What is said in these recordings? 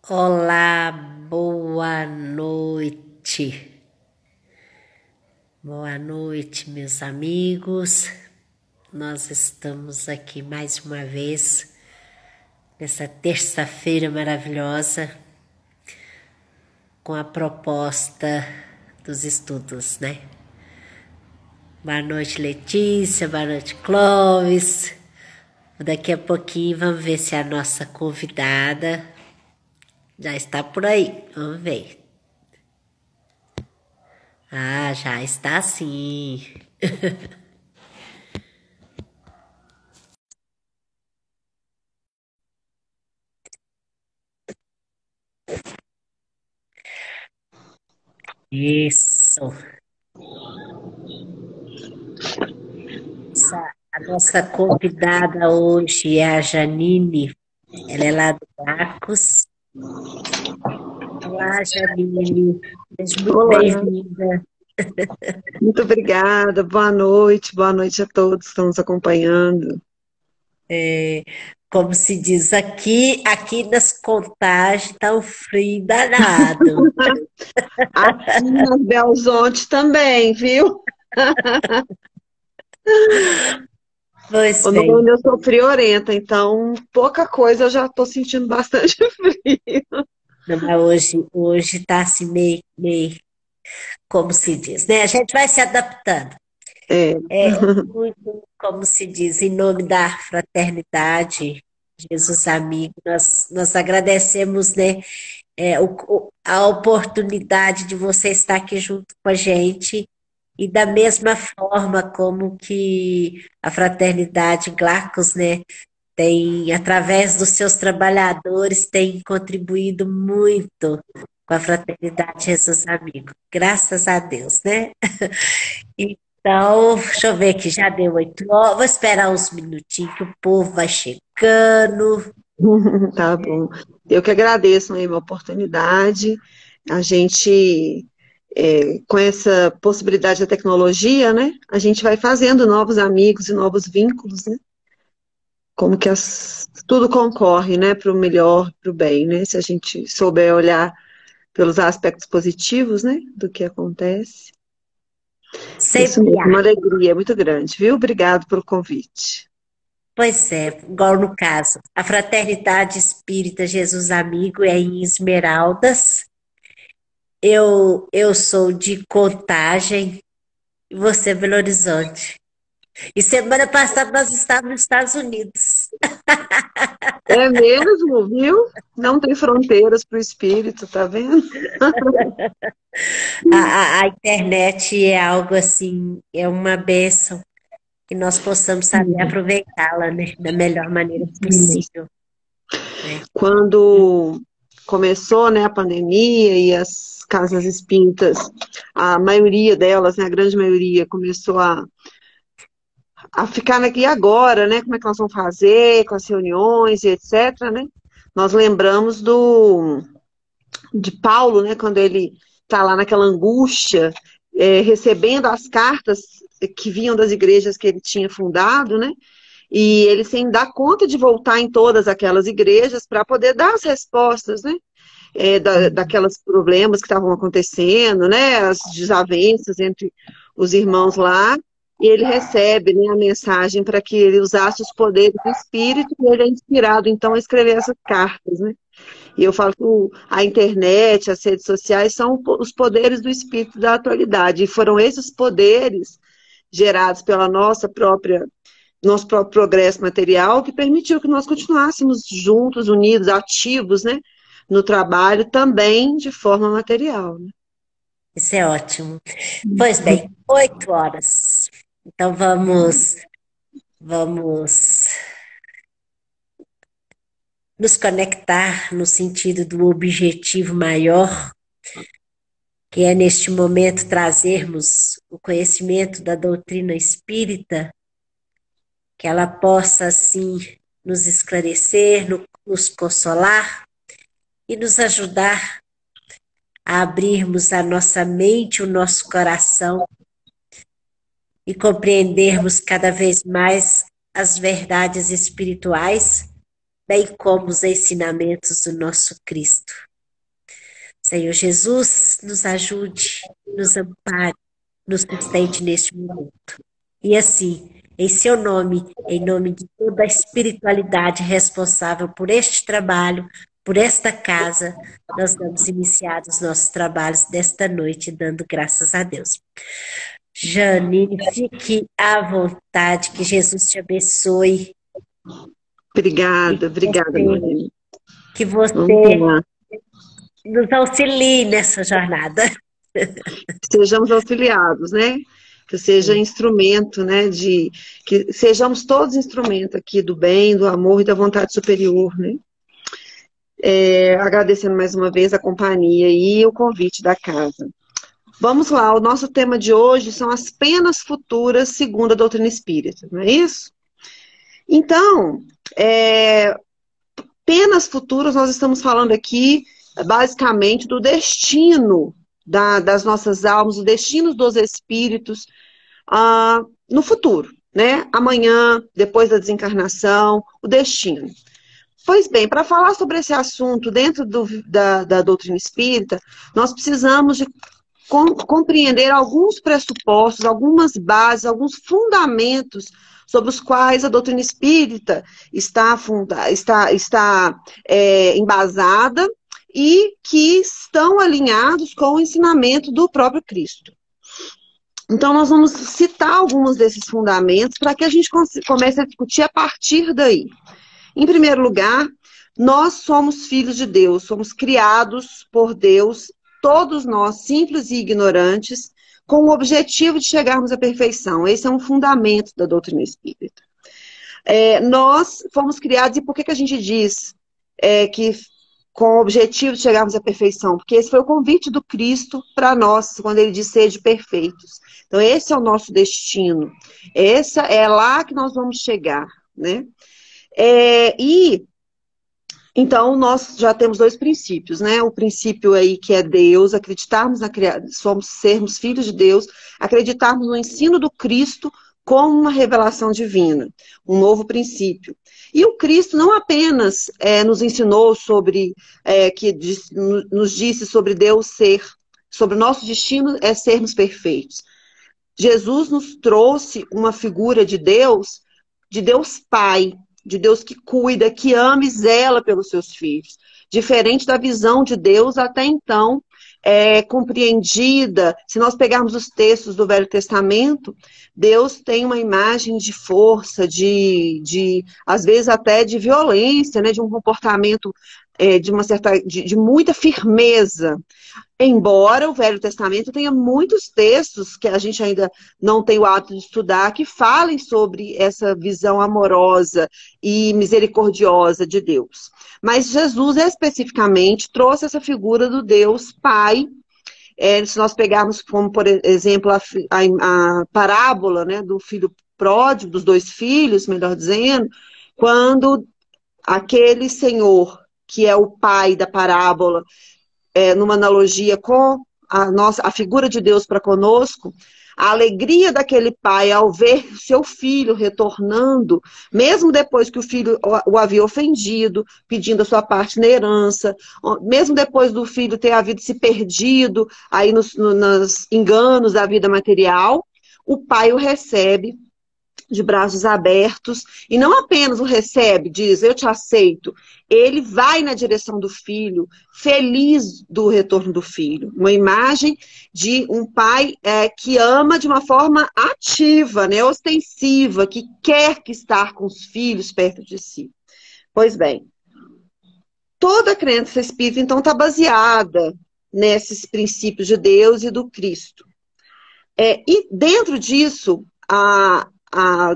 Olá, boa noite. Boa noite, meus amigos. Nós estamos aqui mais uma vez nessa terça-feira maravilhosa com a proposta dos estudos, né? Boa noite, Letícia. Boa noite, Clóvis. Daqui a pouquinho vamos ver se a nossa convidada já está por aí. Vamos ver. Ah, já está sim. Isso. A nossa convidada hoje é a Janine. Ela é lá do Bacos. Olá, Janine. Seja muito Olá, bem-vinda. muito obrigada. Boa noite a todos que estão nos acompanhando. Como se diz aqui nas Contagens está um frio danado. Aqui em Belzonte também, viu? Pois O bem, nome eu sou friorenta, então pouca coisa eu já estou sentindo bastante frio. não, mas hoje está assim meio, como se diz, né? A gente vai se adaptando. É, É muito, como se diz, em nome da fraternidade, Jesus amigo, nós agradecemos, né, a oportunidade de você estar aqui junto com a gente e da mesma forma como que a fraternidade Glacos, né, tem, através dos seus trabalhadores, tem contribuído muito com a fraternidade Jesus amigo. Graças a Deus, né? Então, deixa eu ver aqui, já deu 8 horas. Vou esperar uns minutinhos que o povo vai chegando. tá bom. Eu que agradeço aí a oportunidade. A gente, com essa possibilidade da tecnologia, né? A gente vai fazendo novos amigos e novos vínculos, né? Como que tudo concorre, né, para o melhor, para o bem, né? Se a gente souber olhar pelos aspectos positivos, né, do que acontece. Isso Sempre mesmo, há. uma alegria muito grande, viu? Obrigado pelo convite. Pois é, igual no caso, a Fraternidade Espírita Jesus Amigo é em Esmeraldas. Eu sou de Contagem e você é Belo Horizonte. E semana passada nós estávamos nos Estados Unidos. É mesmo, viu? Não tem fronteiras para o espírito, tá vendo? A internet é algo assim, é uma bênção que nós possamos saber aproveitá-la, né, da melhor maneira possível, né? Quando começou, né, a pandemia e as casas espíritas, a maioria delas, né, a grande maioria, começou a ficar aqui agora, né? Como é que nós vamos fazer com as reuniões e etc, né? Nós lembramos de Paulo, né? Quando ele está lá naquela angústia, recebendo as cartas que vinham das igrejas que ele tinha fundado, né? E ele sem dar conta de voltar em todas aquelas igrejas para poder dar as respostas, né? Daquelas problemas que estavam acontecendo, né? As desavenças entre os irmãos lá. E ele recebe, né, a mensagem para que ele usasse os poderes do espírito, e ele é inspirado, então, a escrever essas cartas, né? E eu falo que a internet, as redes sociais são os poderes do espírito da atualidade. E foram esses poderes gerados pela nosso próprio progresso material que permitiu que nós continuássemos juntos, unidos, ativos, né? No trabalho também de forma material, né? Isso é ótimo. Pois bem, 8 horas. Então vamos nos conectar no sentido do objetivo maior, que é neste momento trazermos o conhecimento da doutrina espírita, que ela possa assim nos esclarecer, nos consolar e nos ajudar a abrirmos a nossa mente, o nosso coração e compreendermos cada vez mais as verdades espirituais bem como os ensinamentos do nosso Cristo. Senhor Jesus, nos ajude, nos ampare, nos sustente neste momento. E assim, em seu nome, em nome de toda a espiritualidade responsável por este trabalho, por esta casa, nós vamos iniciar os nossos trabalhos desta noite, dando graças a Deus. Janine, fique à vontade, que Jesus te abençoe. Obrigada, obrigada, Marina. Que você nos auxilie nessa jornada. Sejamos auxiliados, né? Que seja instrumento, né? Que sejamos todos instrumento aqui do bem, do amor e da vontade superior, né? Agradecendo mais uma vez a companhia e o convite da casa. Vamos lá, o nosso tema de hoje são as penas futuras segundo a doutrina espírita, não é isso? Então, penas futuras, nós estamos falando aqui basicamente do destino das nossas almas, o destino dos espíritos no futuro, né? Amanhã, depois da desencarnação, o destino. Pois bem, para falar sobre esse assunto dentro da doutrina espírita, nós precisamos de compreender alguns pressupostos, algumas bases, alguns fundamentos sobre os quais a doutrina espírita está embasada e que estão alinhados com o ensinamento do próprio Cristo. Então, nós vamos citar alguns desses fundamentos para que a gente comece a discutir a partir daí. Em primeiro lugar, nós somos filhos de Deus, somos criados por Deus, todos nós, simples e ignorantes, com o objetivo de chegarmos à perfeição. Esse é um fundamento da doutrina espírita. Nós fomos criados, e por que a gente diz que com o objetivo de chegarmos à perfeição? Porque esse foi o convite do Cristo para nós, quando ele diz sede perfeitos. Então, esse é o nosso destino. É lá que nós vamos chegar, né? Então, nós já temos dois princípios, né? O princípio aí que é Deus, acreditarmos sermos filhos de Deus, acreditarmos no ensino do Cristo como uma revelação divina, um novo princípio. E o Cristo não apenas nos ensinou nos disse sobre Deus ser, sobre o nosso destino sermos perfeitos. Jesus nos trouxe uma figura de Deus Pai, de Deus que cuida, que ama e zela pelos seus filhos. Diferente da visão de Deus até então compreendida. Se nós pegarmos os textos do Velho Testamento, Deus tem uma imagem de força, às vezes até de violência, né, de um comportamento de muita firmeza. Embora o Velho Testamento tenha muitos textos que a gente ainda não tem o hábito de estudar, que falem sobre essa visão amorosa e misericordiosa de Deus. Mas Jesus, especificamente, trouxe essa figura do Deus Pai. Se nós pegarmos como, por exemplo, a parábola, né, do filho pródigo, dos dois filhos, melhor dizendo, quando aquele senhor, que é o pai da parábola, numa analogia com a figura de Deus para conosco, a alegria daquele pai ao ver seu filho retornando, mesmo depois que o filho o havia ofendido, pedindo a sua parte na herança, mesmo depois do filho ter havido se perdido aí nos enganos da vida material, o pai o recebe de braços abertos, e não apenas o recebe, diz, eu te aceito, ele vai na direção do filho, feliz do retorno do filho. Uma imagem de um pai que ama de uma forma ativa, né, ostensiva, que quer que estar com os filhos perto de si. Pois bem, toda a crença espírita, então, está baseada nesses princípios de Deus e do Cristo. E dentro disso, a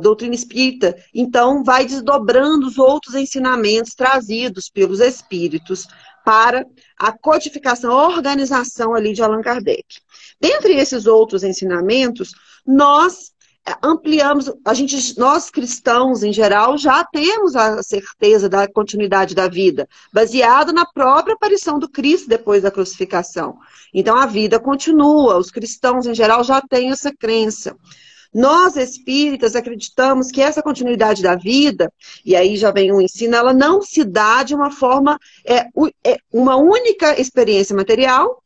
doutrina espírita, então, vai desdobrando os outros ensinamentos trazidos pelos espíritos para a codificação, a organização ali de Allan Kardec. Dentre esses outros ensinamentos, nós ampliamos, nós cristãos, em geral, já temos a certeza da continuidade da vida, baseado na própria aparição do Cristo depois da crucificação. Então, a vida continua, os cristãos, em geral, já têm essa crença. Nós, espíritas, acreditamos que essa continuidade da vida, e aí já vem o ensino, ela não se dá de uma forma, uma única experiência material,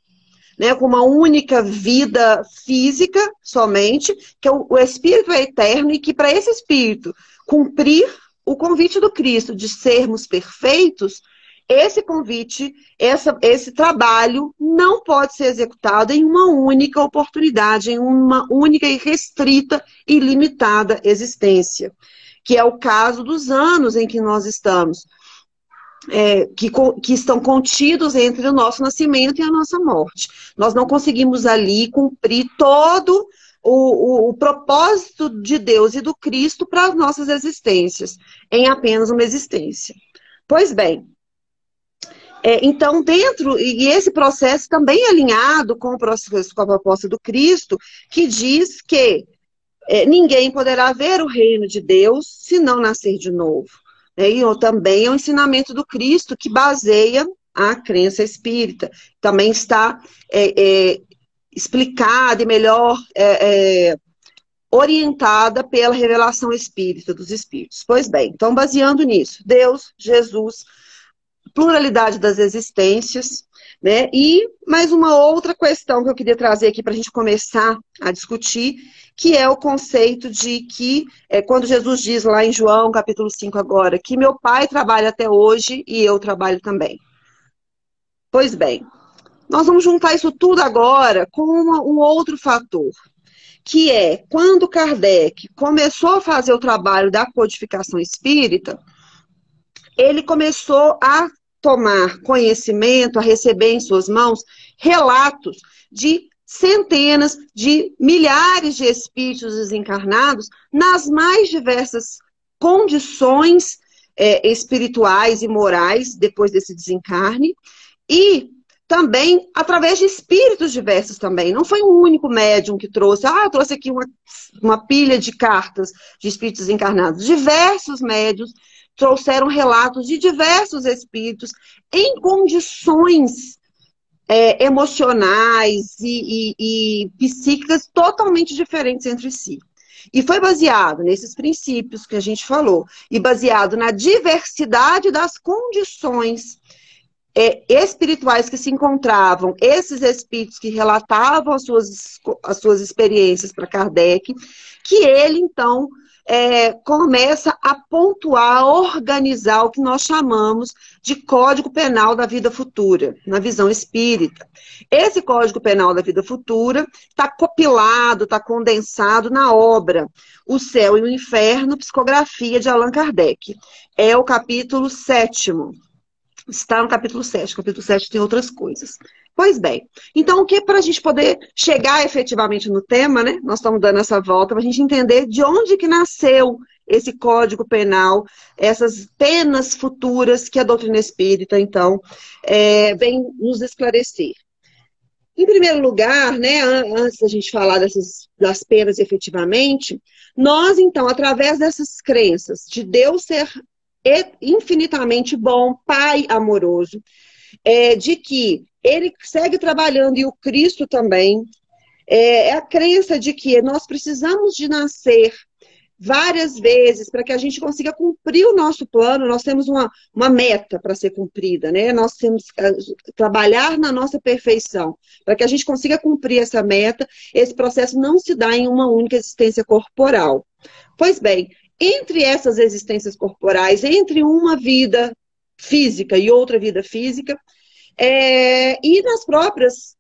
né, com uma única vida física somente, que o espírito é eterno e que para esse espírito cumprir o convite do Cristo de sermos perfeitos, esse convite, esse trabalho não pode ser executado em uma única oportunidade, em uma única e restrita e limitada existência, que é o caso dos anos em que nós estamos, que estão contidos entre o nosso nascimento e a nossa morte. Nós não conseguimos ali cumprir todo o propósito de Deus e do Cristo para as nossas existências, em apenas uma existência. Pois bem, então, e esse processo também é alinhado com o processo, com a proposta do Cristo, que diz que ninguém poderá ver o reino de Deus se não nascer de novo. E também é o ensinamento do Cristo que baseia a crença espírita. Também está explicada e melhor orientada pela revelação espírita dos espíritos. Pois bem, então baseando nisso, Deus, Jesus, pluralidade das existências, né? E mais uma outra questão que eu queria trazer aqui para a gente começar a discutir, que é o conceito de que, quando Jesus diz lá em João, capítulo 5 agora, que meu pai trabalha até hoje e eu trabalho também. Pois bem, nós vamos juntar isso tudo agora com um outro fator, que é, quando Kardec começou a fazer o trabalho da codificação espírita, ele começou a tomar conhecimento, a receber em suas mãos relatos de centenas de milhares de espíritos desencarnados nas mais diversas condições espirituais e morais depois desse desencarne, e também através de espíritos diversos também. Não foi um único médium que trouxe, eu trouxe aqui uma pilha de cartas de espíritos desencarnados. Diversos médiuns trouxeram relatos de diversos espíritos em condições emocionais e psíquicas totalmente diferentes entre si. E foi baseado nesses princípios que a gente falou, e baseado na diversidade das condições espirituais que se encontravam, esses espíritos que relatavam as suas experiências para Kardec, que ele, então, começa a pontuar, a organizar o que nós chamamos de Código Penal da Vida Futura, na visão espírita. Esse Código Penal da Vida Futura está compilado, está condensado na obra O Céu e o Inferno, Psicografia de Allan Kardec. É o capítulo 7º. Está no capítulo 7. O capítulo 7 tem outras coisas. Pois bem, então o que para a gente poder chegar efetivamente no tema, né? Nós estamos dando essa volta para a gente entender de onde que nasceu esse Código Penal, essas penas futuras que a doutrina espírita, então, vem nos esclarecer. Em primeiro lugar, né, antes da gente falar das penas efetivamente, nós, então, através dessas crenças de Deus ser infinitamente bom, Pai amoroso, de que ele segue trabalhando, e o Cristo também, a crença de que nós precisamos de nascer várias vezes para que a gente consiga cumprir o nosso plano. Nós temos uma meta para ser cumprida, né? Nós temos que trabalhar na nossa perfeição. Para que a gente consiga cumprir essa meta, esse processo não se dá em uma única existência corporal. Pois bem, entre essas existências corporais, entre uma vida física e outra vida física, e nas próprias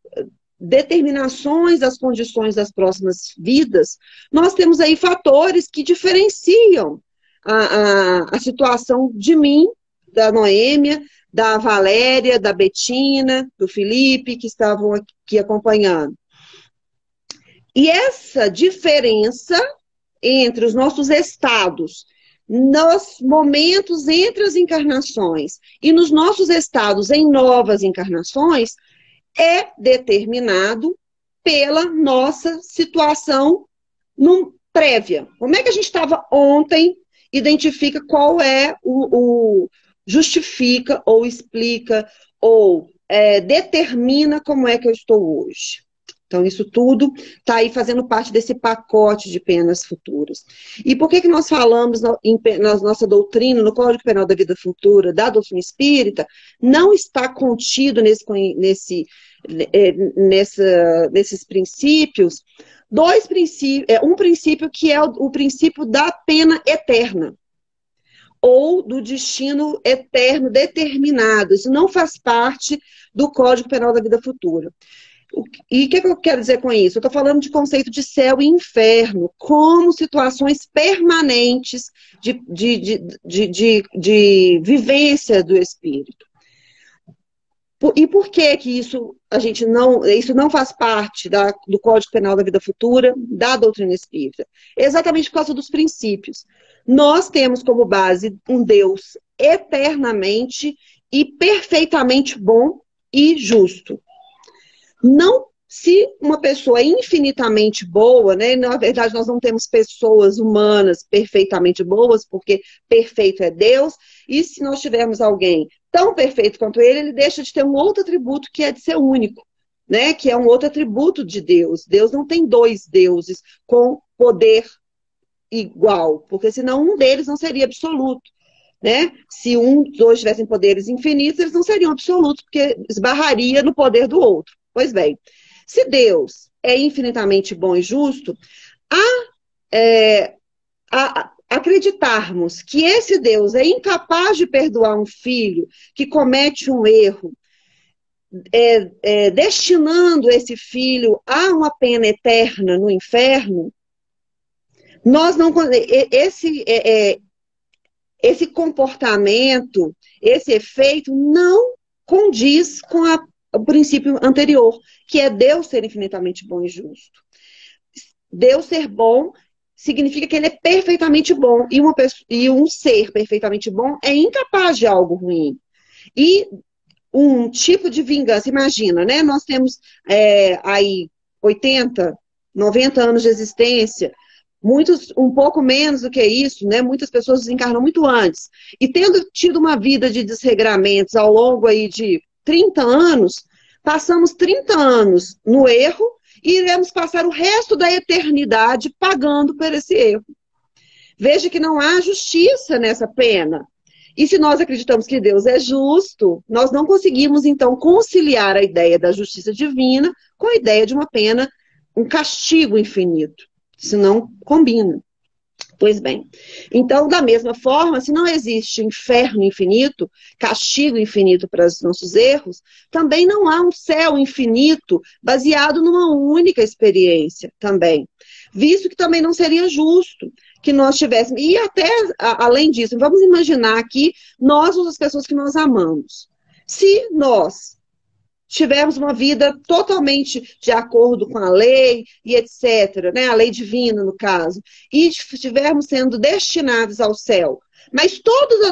determinações das condições das próximas vidas, nós temos aí fatores que diferenciam a situação de mim, da Noêmia, da Valéria, da Betina, do Felipe, que estavam aqui acompanhando. E essa diferença entre os nossos estados, nos momentos entre as encarnações e nos nossos estados em novas encarnações, é determinado pela nossa situação prévia. Como é que a gente estava ontem, identifica qual é justifica ou explica ou determina como é que eu estou hoje. Então, isso tudo está aí fazendo parte desse pacote de penas futuras. E por que nós falamos na nossa doutrina, no Código Penal da Vida Futura, da doutrina espírita, não está contido nesses princípios, um princípio que é o princípio da pena eterna, ou do destino eterno determinado. Isso não faz parte do Código Penal da Vida Futura. E o que eu quero dizer com isso? Eu estou falando de conceito de céu e inferno, como situações permanentes de vivência do espírito. E por que isso não faz parte do Código Penal da Vida Futura, da doutrina espírita? Exatamente por causa dos princípios. Nós temos como base um Deus eternamente e perfeitamente bom e justo. Não, se uma pessoa é infinitamente boa, né? Na verdade, nós não temos pessoas humanas perfeitamente boas, porque perfeito é Deus, e se nós tivermos alguém tão perfeito quanto ele deixa de ter um outro atributo que é de ser único, né? Que é um outro atributo de Deus. Deus não tem dois deuses com poder igual, porque senão um deles não seria absoluto. Né? Se dos dois tivessem poderes infinitos, eles não seriam absolutos, porque esbarraria no poder do outro. Pois bem, se Deus é infinitamente bom e justo, acreditarmos que esse Deus é incapaz de perdoar um filho que comete um erro, destinando esse filho a uma pena eterna no inferno, nós não... Esse comportamento, esse efeito não condiz com o princípio anterior, que é Deus ser infinitamente bom e justo. Deus ser bom significa que ele é perfeitamente bom, e um ser perfeitamente bom é incapaz de algo ruim. E um tipo de vingança, imagina, né? Nós temos aí 80, 90 anos de existência, muitos um pouco menos do que isso, né? Muitas pessoas desencarnam muito antes. E tendo tido uma vida de desregramentos ao longo aí de 30 anos, passamos 30 anos no erro e iremos passar o resto da eternidade pagando por esse erro. Veja que não há justiça nessa pena. E se nós acreditamos que Deus é justo, nós não conseguimos, então, conciliar a ideia da justiça divina com a ideia de uma pena, um castigo infinito. Isso não combina. Pois bem, então, da mesma forma, se não existe inferno infinito, castigo infinito para os nossos erros, também não há um céu infinito baseado numa única experiência também. Visto que também não seria justo que nós tivéssemos... E até, além disso, vamos imaginar aqui, nós, as pessoas que nós amamos. Se nós tivermos uma vida totalmente de acordo com a lei e etc., né? A lei divina, no caso, e estivermos sendo destinados ao céu, mas todos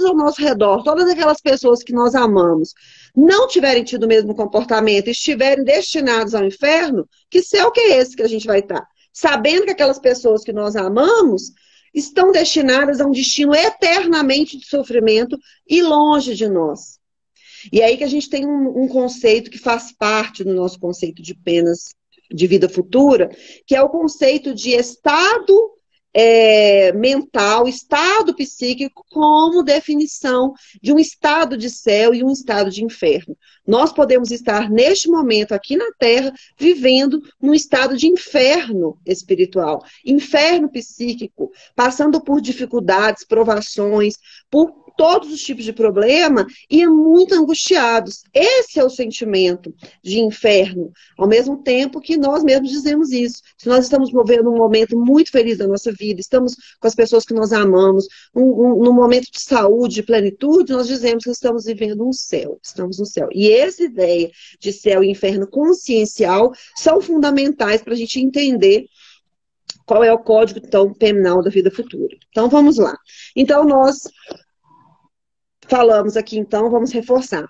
ao nosso redor, todas aquelas pessoas que nós amamos, não tiverem tido o mesmo comportamento e estiverem destinados ao inferno, que céu que é esse que a gente vai estar? Sabendo que aquelas pessoas que nós amamos estão destinadas a um destino eternamente de sofrimento e longe de nós. E aí que a gente tem um conceito que faz parte do nosso conceito de penas de vida futura, que é o conceito de estado mental, estado psíquico, como definição de um estado de céu e um estado de inferno. Nós podemos estar, neste momento, aqui na Terra, vivendo num estado de inferno espiritual, inferno psíquico, passando por dificuldades, provações, por todos os tipos de problema e muito angustiados. Esse é o sentimento de inferno, ao mesmo tempo que nós mesmos dizemos isso. Se nós estamos vivendo um momento muito feliz da nossa vida, estamos com as pessoas que nós amamos, num momento de saúde, de plenitude, nós dizemos que estamos vivendo um céu, estamos no céu. E essa ideia de céu e inferno consciencial são fundamentais para a gente entender qual é o código então, penal da vida futura. Então, vamos lá. Então, nós falamos aqui, então, vamos reforçar.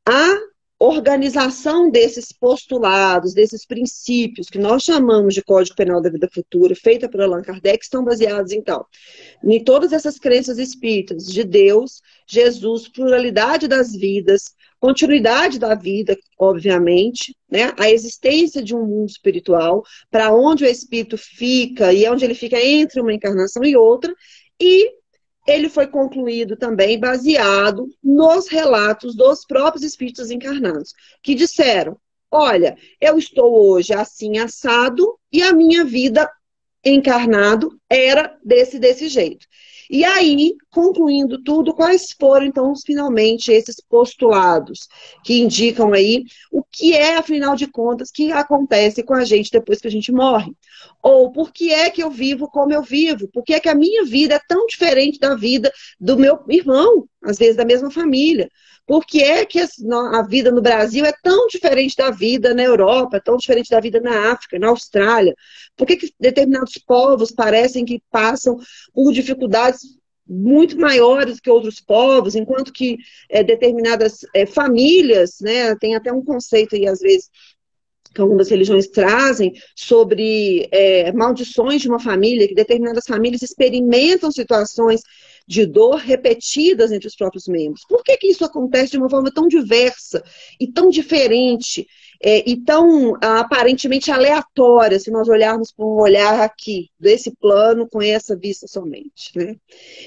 A organização desses postulados, desses princípios, que nós chamamos de Código Penal da Vida Futura, feita por Allan Kardec, estão baseados, então, em todas essas crenças espíritas de Deus, Jesus, pluralidade das vidas, continuidade da vida, obviamente, né? A existência de um mundo espiritual, para onde o espírito fica e onde ele fica entre uma encarnação e outra, e ele foi concluído também baseado nos relatos dos próprios espíritos encarnados, que disseram: olha, eu estou hoje assim assado e a minha vida encarnado era desse jeito. E aí, concluindo tudo, quais foram, então, finalmente, esses postulados que indicam aí o que é, afinal de contas, que acontece com a gente depois que a gente morre? Ou por que é que eu vivo como eu vivo? Por que é que a minha vida é tão diferente da vida do meu irmão, às vezes da mesma família? Por que é que a vida no Brasil é tão diferente da vida na Europa, tão diferente da vida na África, na Austrália? Por que determinados povos parecem que passam por dificuldades muito maiores que outros povos, enquanto que determinadas famílias, né, tem até um conceito aí, às vezes, que algumas religiões trazem sobre maldições de uma família, que determinadas famílias experimentam situações de dor repetidas entre os próprios membros. Por que isso acontece de uma forma tão diversa e tão diferente e tão aparentemente aleatória, se nós olharmos para um olhar aqui, desse plano, com essa vista somente, né?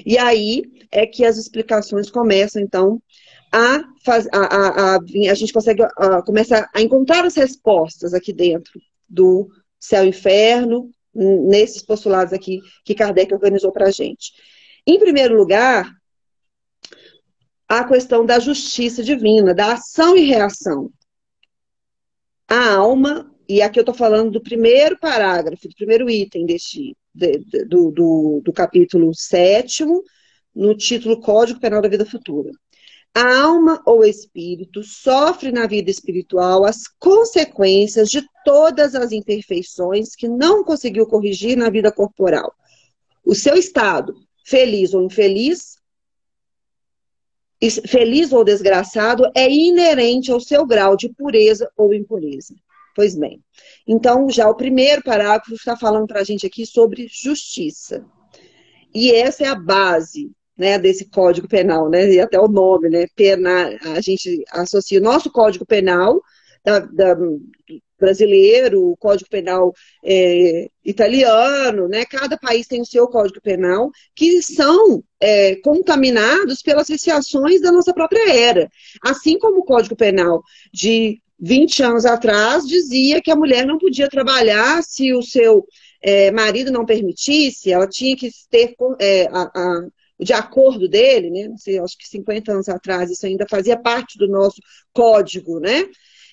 E aí é que as explicações começam, então, a gente começa a encontrar as respostas aqui dentro do céu e inferno, nesses postulados aqui que Kardec organizou para a gente. Em primeiro lugar, a questão da justiça divina, da ação e reação. A alma, e aqui eu estou falando do primeiro parágrafo, do primeiro item do capítulo 7º, no título Código Penal da Vida Futura. A alma ou espírito sofre na vida espiritual as consequências de todas as imperfeições que não conseguiu corrigir na vida corporal. O seu estado, feliz ou infeliz, feliz ou desgraçado, é inerente ao seu grau de pureza ou impureza. Pois bem, então já o primeiro parágrafo está falando para a gente aqui sobre justiça. E essa é a base, né, desse Código Penal, né, e até o nome, né, a gente associa o nosso Código Penal brasileiro, o Código Penal italiano, né, cada país tem o seu Código Penal, que são contaminados pelas viciações da nossa própria era. Assim como o Código Penal de 20 anos atrás dizia que a mulher não podia trabalhar se o seu marido não permitisse, ela tinha que ter de acordo dele, né? Não sei, acho que 50 anos atrás isso ainda fazia parte do nosso código, né?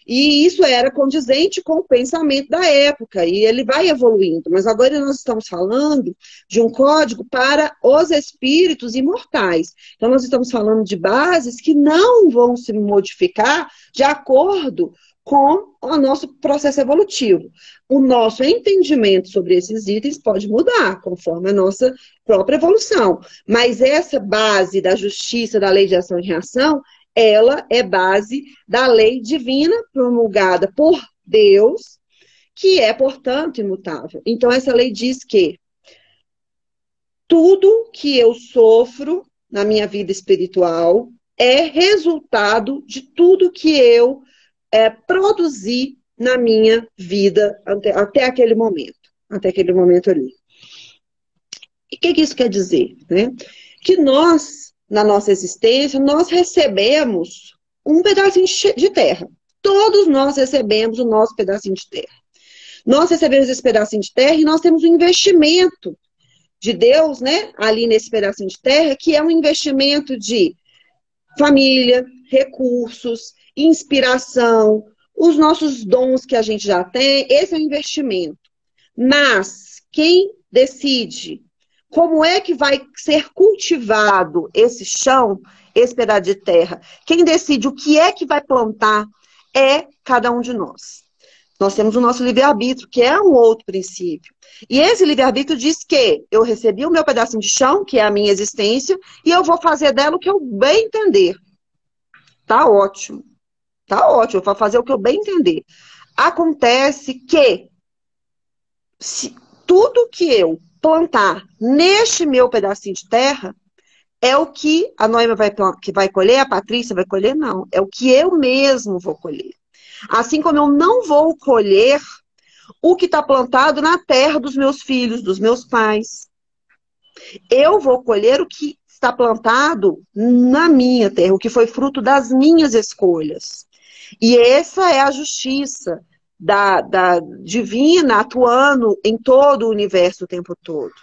E isso era condizente com o pensamento da época, e ele vai evoluindo. Mas agora nós estamos falando de um código para os espíritos imortais. Então nós estamos falando de bases que não vão se modificar de acordo com o nosso processo evolutivo. O nosso entendimento sobre esses itens pode mudar conforme a nossa própria evolução. Mas essa base da justiça, da lei de ação e reação, ela é base da lei divina promulgada por Deus, que é, portanto, imutável. Então, essa lei diz que tudo que eu sofro na minha vida espiritual é resultado de tudo que eu produzi na minha vida até aquele momento ali. E o que isso quer dizer? Né? Que nós, na nossa existência, nós recebemos um pedacinho de terra. Todos nós recebemos o nosso pedacinho de terra. Nós recebemos esse pedacinho de terra e nós temos um investimento de Deus, né, ali nesse pedacinho de terra, que é um investimento de família, recursos, inspiração, os nossos dons que a gente já tem, esse é o investimento. Mas quem decide como é que vai ser cultivado esse chão, esse pedaço de terra, quem decide o que é que vai plantar é cada um de nós. Nós temos o nosso livre-arbítrio, que é um outro princípio. E esse livre-arbítrio diz que eu recebi o meu pedacinho de chão, que é a minha existência, e eu vou fazer dela o que eu bem entender. Tá ótimo. Tá ótimo, eu vou fazer o que eu bem entender. Acontece que se tudo que eu plantar neste meu pedacinho de terra é o que a Noêmia vai colher, a Patrícia vai colher? Não. É o que eu mesmo vou colher. Assim como eu não vou colher o que está plantado na terra dos meus filhos, dos meus pais. Eu vou colher o que está plantado na minha terra, o que foi fruto das minhas escolhas. E essa é a justiça da divina atuando em todo o universo o tempo todo.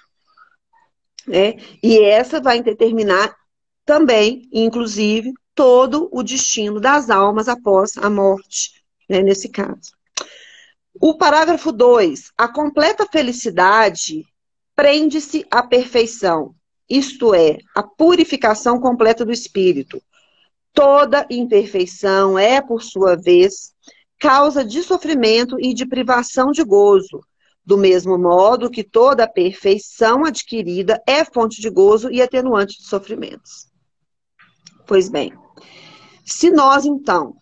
Né? E essa vai determinar também, inclusive, todo o destino das almas após a morte, né, nesse caso. O parágrafo 2. A completa felicidade prende-se à perfeição, isto é, a purificação completa do espírito. Toda imperfeição é, por sua vez, causa de sofrimento e de privação de gozo, do mesmo modo que toda perfeição adquirida é fonte de gozo e atenuante de sofrimentos. Pois bem, se nós, então,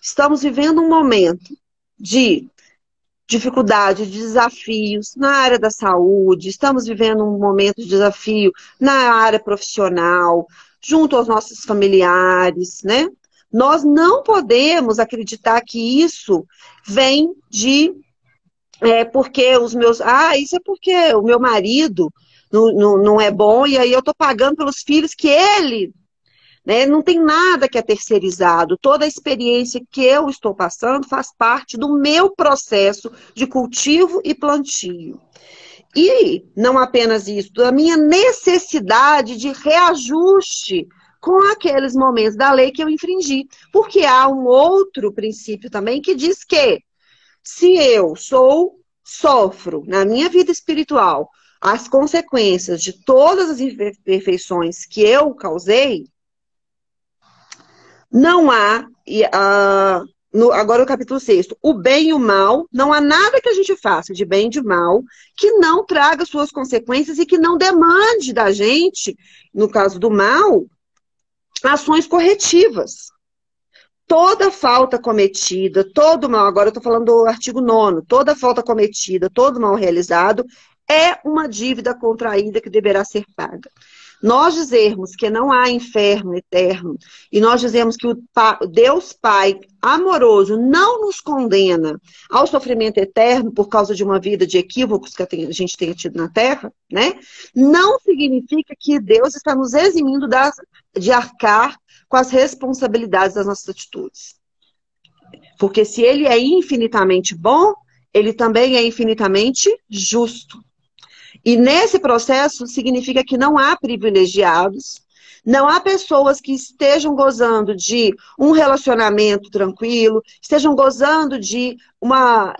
estamos vivendo um momento de dificuldade, de desafios na área da saúde, estamos vivendo um momento de desafio na área profissional, junto aos nossos familiares, né? Nós não podemos acreditar que isso vem de... porque os meus... isso é porque o meu marido não é bom e aí eu estou pagando pelos filhos que ele... Né? Não tem nada que é terceirizado. Toda a experiência que eu estou passando faz parte do meu processo de cultivo e plantio. E não apenas isso, da minha necessidade de reajuste com aqueles momentos da lei que eu infringi. Porque há um outro princípio também que diz que se eu sofro na minha vida espiritual as consequências de todas as imperfeições que eu causei, não há, agora o capítulo 6, o bem e o mal, não há nada que a gente faça de bem e de mal que não traga suas consequências e que não demande da gente, no caso do mal, ações corretivas. Toda falta cometida, todo mal, agora eu estou falando do artigo 9º, toda falta cometida, todo mal realizado é uma dívida contraída que deverá ser paga. Nós dizermos que não há inferno eterno e nós dizemos que o Deus Pai amoroso não nos condena ao sofrimento eterno por causa de uma vida de equívocos que a gente tenha tido na Terra, né? Não significa que Deus está nos eximindo de arcar com as responsabilidades das nossas atitudes. Porque se Ele é infinitamente bom, Ele também é infinitamente justo. E nesse processo significa que não há privilegiados, não há pessoas que estejam gozando de um relacionamento tranquilo, estejam gozando de uma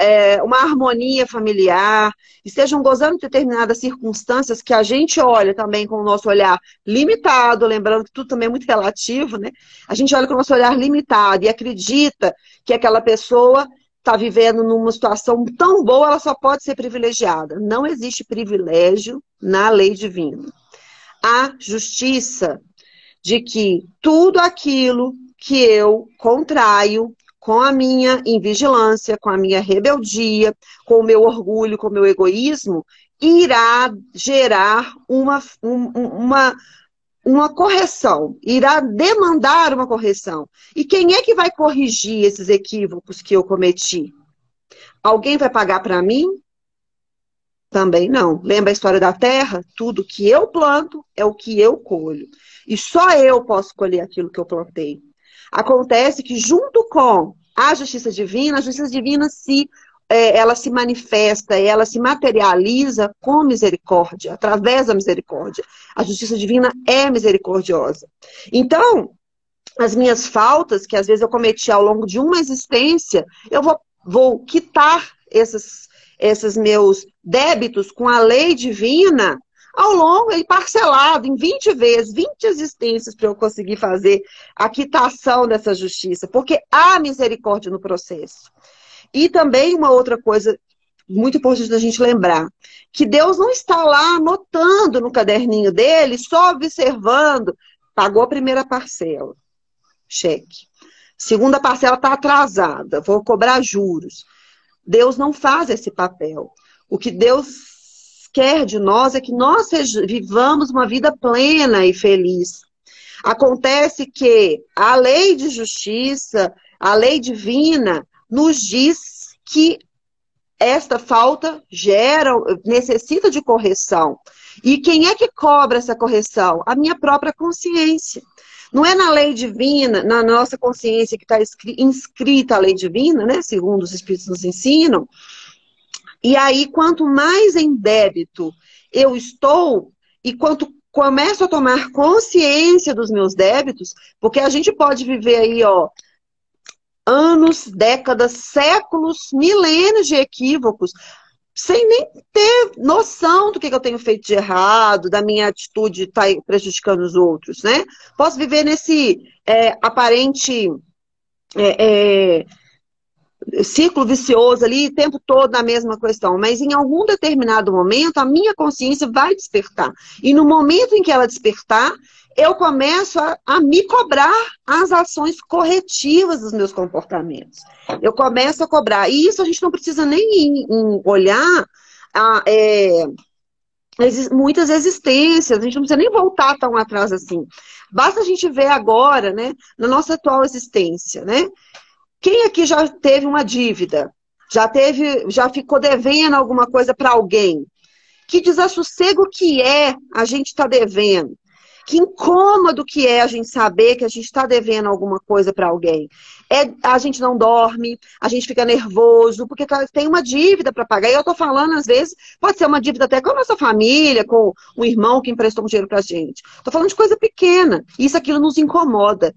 harmonia familiar, estejam gozando de determinadas circunstâncias que a gente olha também com o nosso olhar limitado, lembrando que tudo também é muito relativo, né? A gente olha com o nosso olhar limitado e acredita que aquela pessoa está vivendo numa situação tão boa, ela só pode ser privilegiada. Não existe privilégio na lei divina. Há justiça de que tudo aquilo que eu contraio com a minha invigilância, com a minha rebeldia, com o meu orgulho, com o meu egoísmo, irá gerar uma correção, irá demandar uma correção. E quem é que vai corrigir esses equívocos que eu cometi? Alguém vai pagar para mim? Também não. Lembra a história da terra? Tudo que eu planto é o que eu colho. E só eu posso colher aquilo que eu plantei. Acontece que junto com a justiça divina ela se manifesta, ela se materializa com misericórdia, através da misericórdia. A justiça divina é misericordiosa. Então, as minhas faltas, que às vezes eu cometi ao longo de uma existência, eu vou quitar esses meus débitos com a lei divina ao longo e parcelado em 20 vezes, 20 existências para eu conseguir fazer a quitação dessa justiça, porque há misericórdia no processo. E também uma outra coisa muito importante da gente lembrar, que Deus não está lá anotando no caderninho dele, só observando, pagou a primeira parcela, cheque. Segunda parcela está atrasada, vou cobrar juros. Deus não faz esse papel. O que Deus quer de nós é que nós vivamos uma vida plena e feliz. Acontece que a lei de justiça, a lei divina, nos diz que esta falta necessita de correção. E quem é que cobra essa correção? A minha própria consciência. Não é na lei divina, na nossa consciência que está inscrita a lei divina, né? Segundo os Espíritos nos ensinam. E aí, quanto mais em débito eu estou, e quanto começo a tomar consciência dos meus débitos, porque a gente pode viver aí, ó, anos, décadas, séculos, milênios de equívocos, sem nem ter noção do que eu tenho feito de errado, da minha atitude estar prejudicando os outros, né? Posso viver nesse aparente ciclo vicioso ali, o tempo todo na mesma questão, mas em algum determinado momento a minha consciência vai despertar. E no momento em que ela despertar, eu começo a me cobrar as ações corretivas dos meus comportamentos. Eu começo a cobrar. E isso a gente não precisa nem olhar muitas existências, a gente não precisa nem voltar tão atrás assim. Basta a gente ver agora, né, na nossa atual existência, né? Quem aqui já teve uma dívida? Já ficou devendo alguma coisa para alguém? Que desassossego que é a gente estar devendo? Que incômodo que é a gente saber que a gente está devendo alguma coisa para alguém. A gente não dorme, a gente fica nervoso, porque tem uma dívida para pagar. E eu estou falando, às vezes, pode ser uma dívida até com a nossa família, com um irmão que emprestou um dinheiro para a gente. Estou falando de coisa pequena. Isso, aquilo nos incomoda.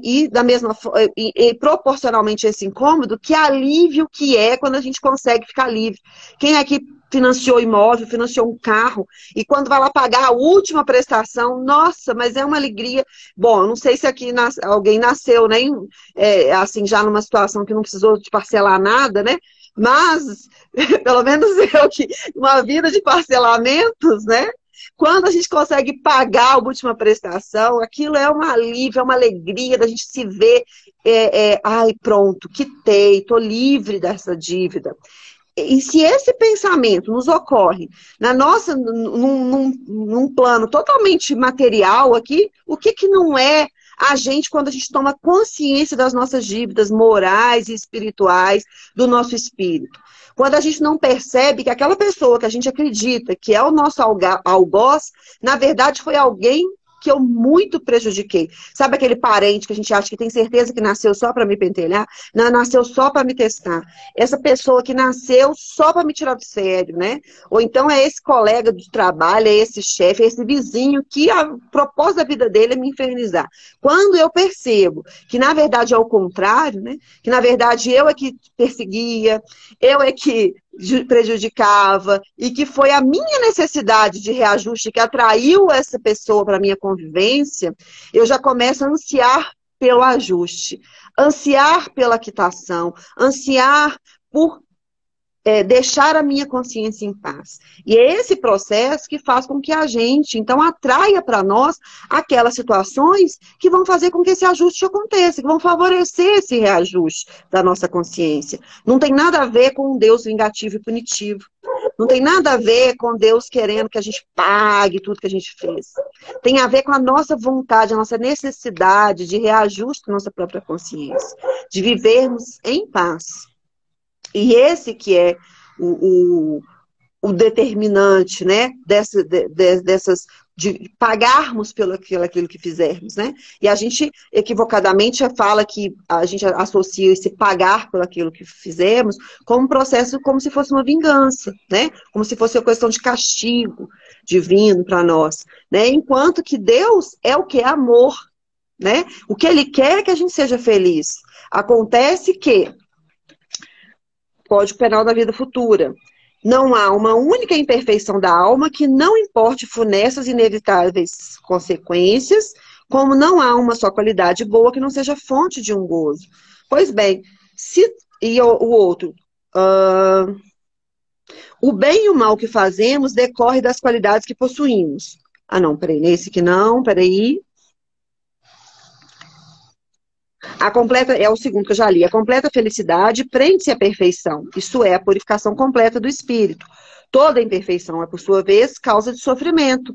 E proporcionalmente a esse incômodo, que alívio que é quando a gente consegue ficar livre. Quem aqui financiou imóvel, financiou um carro, e quando vai lá pagar a última prestação, nossa, mas é uma alegria. Bom, eu não sei se aqui alguém nasceu, né, assim, já numa situação que não precisou de parcelar nada, né, mas, pelo menos eu que, uma vida de parcelamentos, né, quando a gente consegue pagar a última prestação, aquilo é um alívio, é uma alegria da gente se ver, ai, pronto, quitei, estou livre dessa dívida. E se esse pensamento nos ocorre num plano totalmente material aqui, o que não é a gente quando a gente toma consciência das nossas dívidas morais e espirituais do nosso espírito? Quando a gente não percebe que aquela pessoa que a gente acredita que é o nosso algoz, na verdade foi alguém que eu muito prejudiquei. Sabe aquele parente que a gente acha que tem certeza que nasceu só para me pentelhar? Não, nasceu só para me testar. Essa pessoa que nasceu só para me tirar do sério, né? Ou então é esse colega de trabalho, é esse chefe, é esse vizinho que a propósito da vida dele é me infernizar. Quando eu percebo que na verdade é o contrário, né? Que na verdade eu é que perseguia, eu é que prejudicava, e que foi a minha necessidade de reajuste que atraiu essa pessoa para a minha convivência, eu já começo a ansiar pelo ajuste, ansiar pela quitação, ansiar por deixar a minha consciência em paz. E é esse processo que faz com que a gente, então, atraia para nós aquelas situações que vão fazer com que esse ajuste aconteça, que vão favorecer esse reajuste da nossa consciência. Não tem nada a ver com um Deus vingativo e punitivo. Não tem nada a ver com Deus querendo que a gente pague tudo que a gente fez. Tem a ver com a nossa vontade, a nossa necessidade de reajuste da nossa própria consciência, de vivermos em paz. E esse que é o determinante, né, de pagarmos pelo aquilo que fizermos, né? E a gente equivocadamente fala que a gente associa esse pagar por aquilo que fizemos como um processo, como se fosse uma vingança, né? Como se fosse uma questão de castigo divino para nós, né? Enquanto que Deus é o que é amor, né? O que Ele quer é que a gente seja feliz. Acontece que Código Penal da Vida Futura. Não há uma única imperfeição da alma que não importe funestas e inevitáveis consequências, como não há uma só qualidade boa que não seja fonte de um gozo. Pois bem, o outro, o bem e o mal que fazemos decorre das qualidades que possuímos. Ah, não, peraí, nesse que não, peraí. É o segundo que eu já li. A completa felicidade prende-se à perfeição. Isso é a purificação completa do espírito. Toda imperfeição é, por sua vez, causa de sofrimento.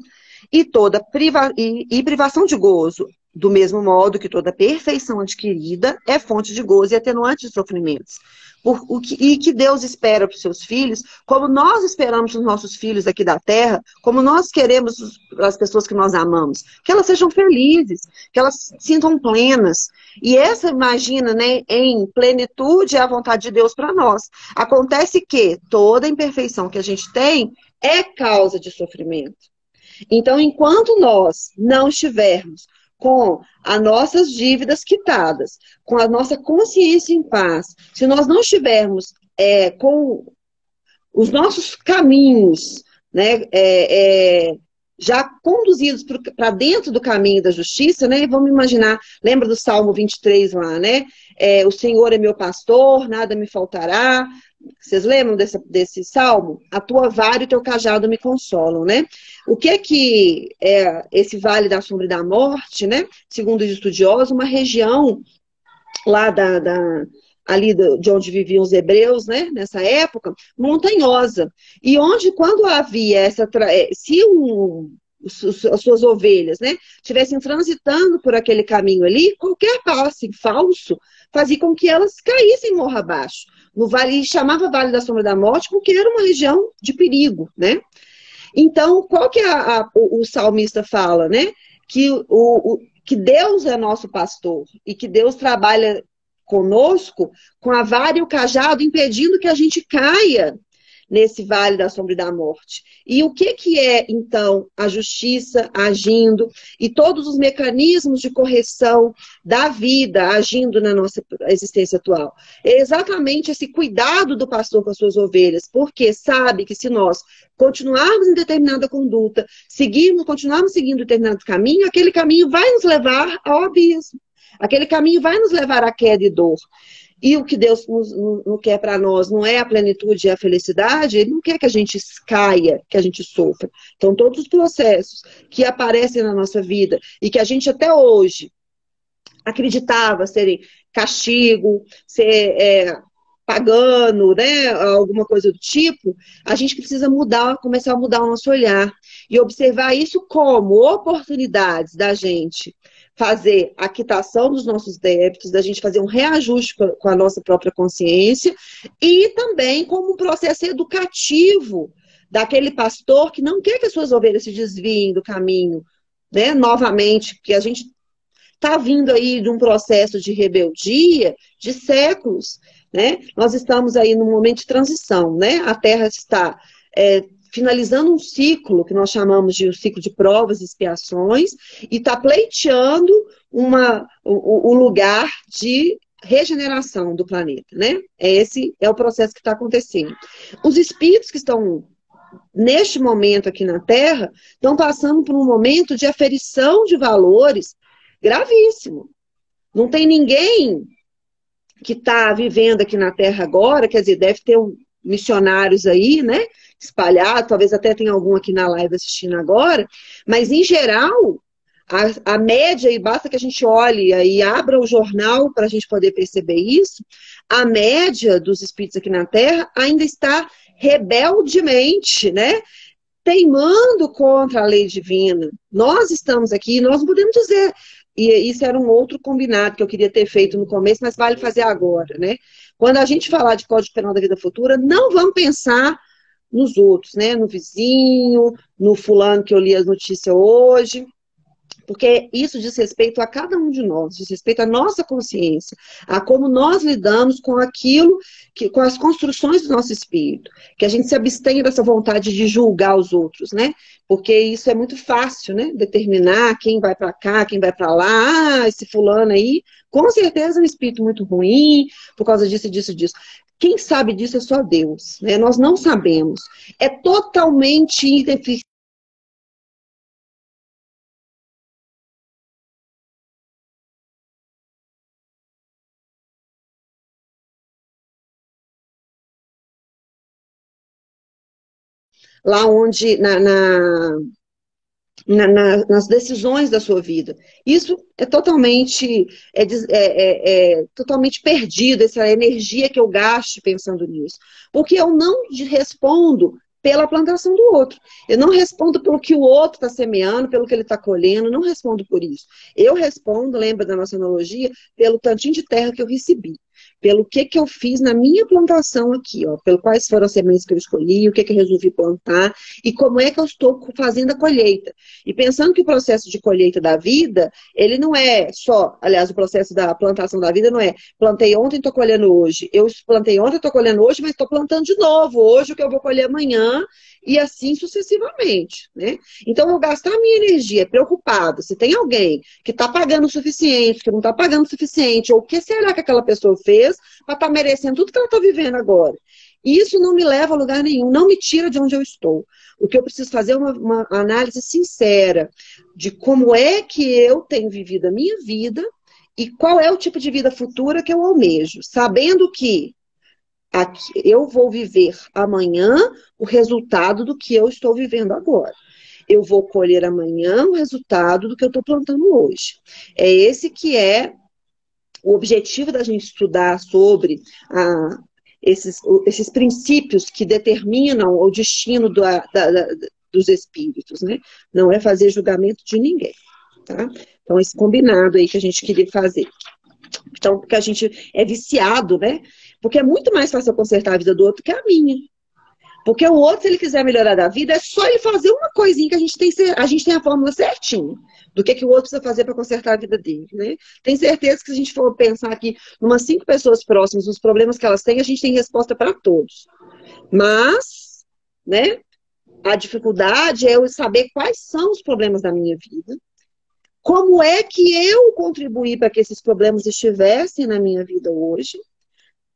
E toda privação de gozo, do mesmo modo que toda perfeição adquirida, é fonte de gozo e atenuante de sofrimentos. E que Deus espera para os seus filhos, como nós esperamos os nossos filhos aqui da terra, como nós queremos as pessoas que nós amamos, que elas sejam felizes, que elas se sintam plenas. E essa, imagina, né, em plenitude é a vontade de Deus para nós. Acontece que toda imperfeição que a gente tem é causa de sofrimento. Então, enquanto nós não estivermos com as nossas dívidas quitadas, com a nossa consciência em paz, se nós não estivermos com os nossos caminhos, né, já conduzidos para dentro do caminho da justiça, né, vamos imaginar, lembra do Salmo 23 lá, né? O Senhor é meu pastor, nada me faltará. Vocês lembram desse salmo? A tua vara e o teu cajado me consolam, né? O que é esse vale da sombra e da morte, né? Segundo os estudiosos, uma região lá ali de onde viviam os hebreus, né? Nessa época, montanhosa. E onde, quando havia se as suas ovelhas, né, estivessem transitando por aquele caminho ali, qualquer passo falso fazia com que elas caíssem morro abaixo. No vale, chamava Vale da Sombra da Morte, porque era uma região de perigo, né? Então, qual que o salmista fala, né? Que Deus é nosso pastor e que Deus trabalha conosco com a vara e o cajado, impedindo que a gente caia nesse vale da sombra e da morte. E o que é, então, a justiça agindo e todos os mecanismos de correção da vida agindo na nossa existência atual? É exatamente esse cuidado do pastor com as suas ovelhas, porque sabe que se nós continuarmos em determinada conduta, continuarmos seguindo determinado caminho, aquele caminho vai nos levar ao abismo. Aquele caminho vai nos levar à queda e dor. E o que Deus não quer para nós não é a plenitude e a felicidade, Ele não quer que a gente caia, que a gente sofra. Então, todos os processos que aparecem na nossa vida e que a gente até hoje acreditava serem castigo, ser pagano, né, alguma coisa do tipo, a gente precisa começar a mudar o nosso olhar e observar isso como oportunidades da gente fazer a quitação dos nossos débitos, da gente fazer um reajuste com a nossa própria consciência e também como um processo educativo daquele pastor que não quer que as suas ovelhas se desviem do caminho, né, novamente, porque a gente está vindo aí de um processo de rebeldia de séculos, né? Nós estamos aí num momento de transição, né? A Terra está finalizando um ciclo que nós chamamos de um ciclo de provas e expiações e está pleiteando o lugar de regeneração do planeta, né? Esse é o processo que está acontecendo. Os espíritos que estão neste momento aqui na Terra estão passando por um momento de aferição de valores gravíssimo. Não tem ninguém que está vivendo aqui na Terra agora, quer dizer, deve ter missionários aí, né, espalhados, talvez até tenha algum aqui na live assistindo agora, mas em geral, a média, e basta que a gente olhe e abra o jornal para a gente poder perceber isso, a média dos espíritos aqui na Terra ainda está rebeldemente, né, teimando contra a lei divina. Nós estamos aqui, nós não podemos dizer, e isso era um outro combinado que eu queria ter feito no começo, mas vale fazer agora, né? Quando a gente falar de Código Penal da Vida Futura, não vamos pensar nos outros, né? No vizinho, no fulano que eu li as notícias hoje, porque isso diz respeito a cada um de nós, diz respeito à nossa consciência, a como nós lidamos com aquilo, com as construções do nosso espírito, que a gente se abstenha dessa vontade de julgar os outros, né? Porque isso é muito fácil, né? Determinar quem vai para cá, quem vai para lá, esse fulano aí, com certeza é um espírito muito ruim, por causa disso, disso, disso. Quem sabe disso é só Deus, né? Nós não sabemos. É totalmente ineficiente. Lá onde, nas decisões da sua vida. Isso é totalmente perdido, essa energia que eu gasto pensando nisso. Porque eu não respondo pela plantação do outro. Eu não respondo pelo que o outro está semeando, pelo que ele está colhendo, não respondo por isso. Eu respondo, lembra da nossa analogia, pelo tantinho de terra que eu recebi. Pelo que eu fiz na minha plantação aqui, ó, pelo quais foram as sementes que eu escolhi, o que eu resolvi plantar e como é que eu estou fazendo a colheita. E pensando que o processo de colheita da vida, ele não é só, aliás, o processo da plantação da vida não é plantei ontem, estou colhendo hoje. Eu plantei ontem, estou colhendo hoje, mas estou plantando de novo hoje o que eu vou colher amanhã e assim sucessivamente, né? Então, eu gastar a minha energia preocupada se tem alguém que está pagando o suficiente, que não está pagando o suficiente, ou o que será que aquela pessoa fez para estar merecendo tudo que ela está vivendo agora. Isso não me leva a lugar nenhum, não me tira de onde eu estou. O que eu preciso fazer é uma análise sincera de como é que eu tenho vivido a minha vida e qual é o tipo de vida futura que eu almejo, sabendo que eu vou viver amanhã o resultado do que eu estou vivendo agora. Eu vou colher amanhã o resultado do que eu estou plantando hoje. É esse que é o objetivo da gente estudar sobre esses princípios que determinam o destino dos espíritos, né? Não é fazer julgamento de ninguém, tá? Então, esse combinado aí que a gente queria fazer. Então, porque a gente é viciado, né? Porque é muito mais fácil eu consertar a vida do outro que a minha. Porque o outro, se ele quiser melhorar da vida, é só ele fazer uma coisinha que a gente tem a fórmula certinha do que o outro precisa fazer para consertar a vida dele, né? Tenho certeza que se a gente for pensar aqui umas 5 pessoas próximas, os problemas que elas têm, a gente tem resposta para todos. Mas, né, a dificuldade é eu saber quais são os problemas da minha vida, como é que eu contribuí para que esses problemas estivessem na minha vida hoje,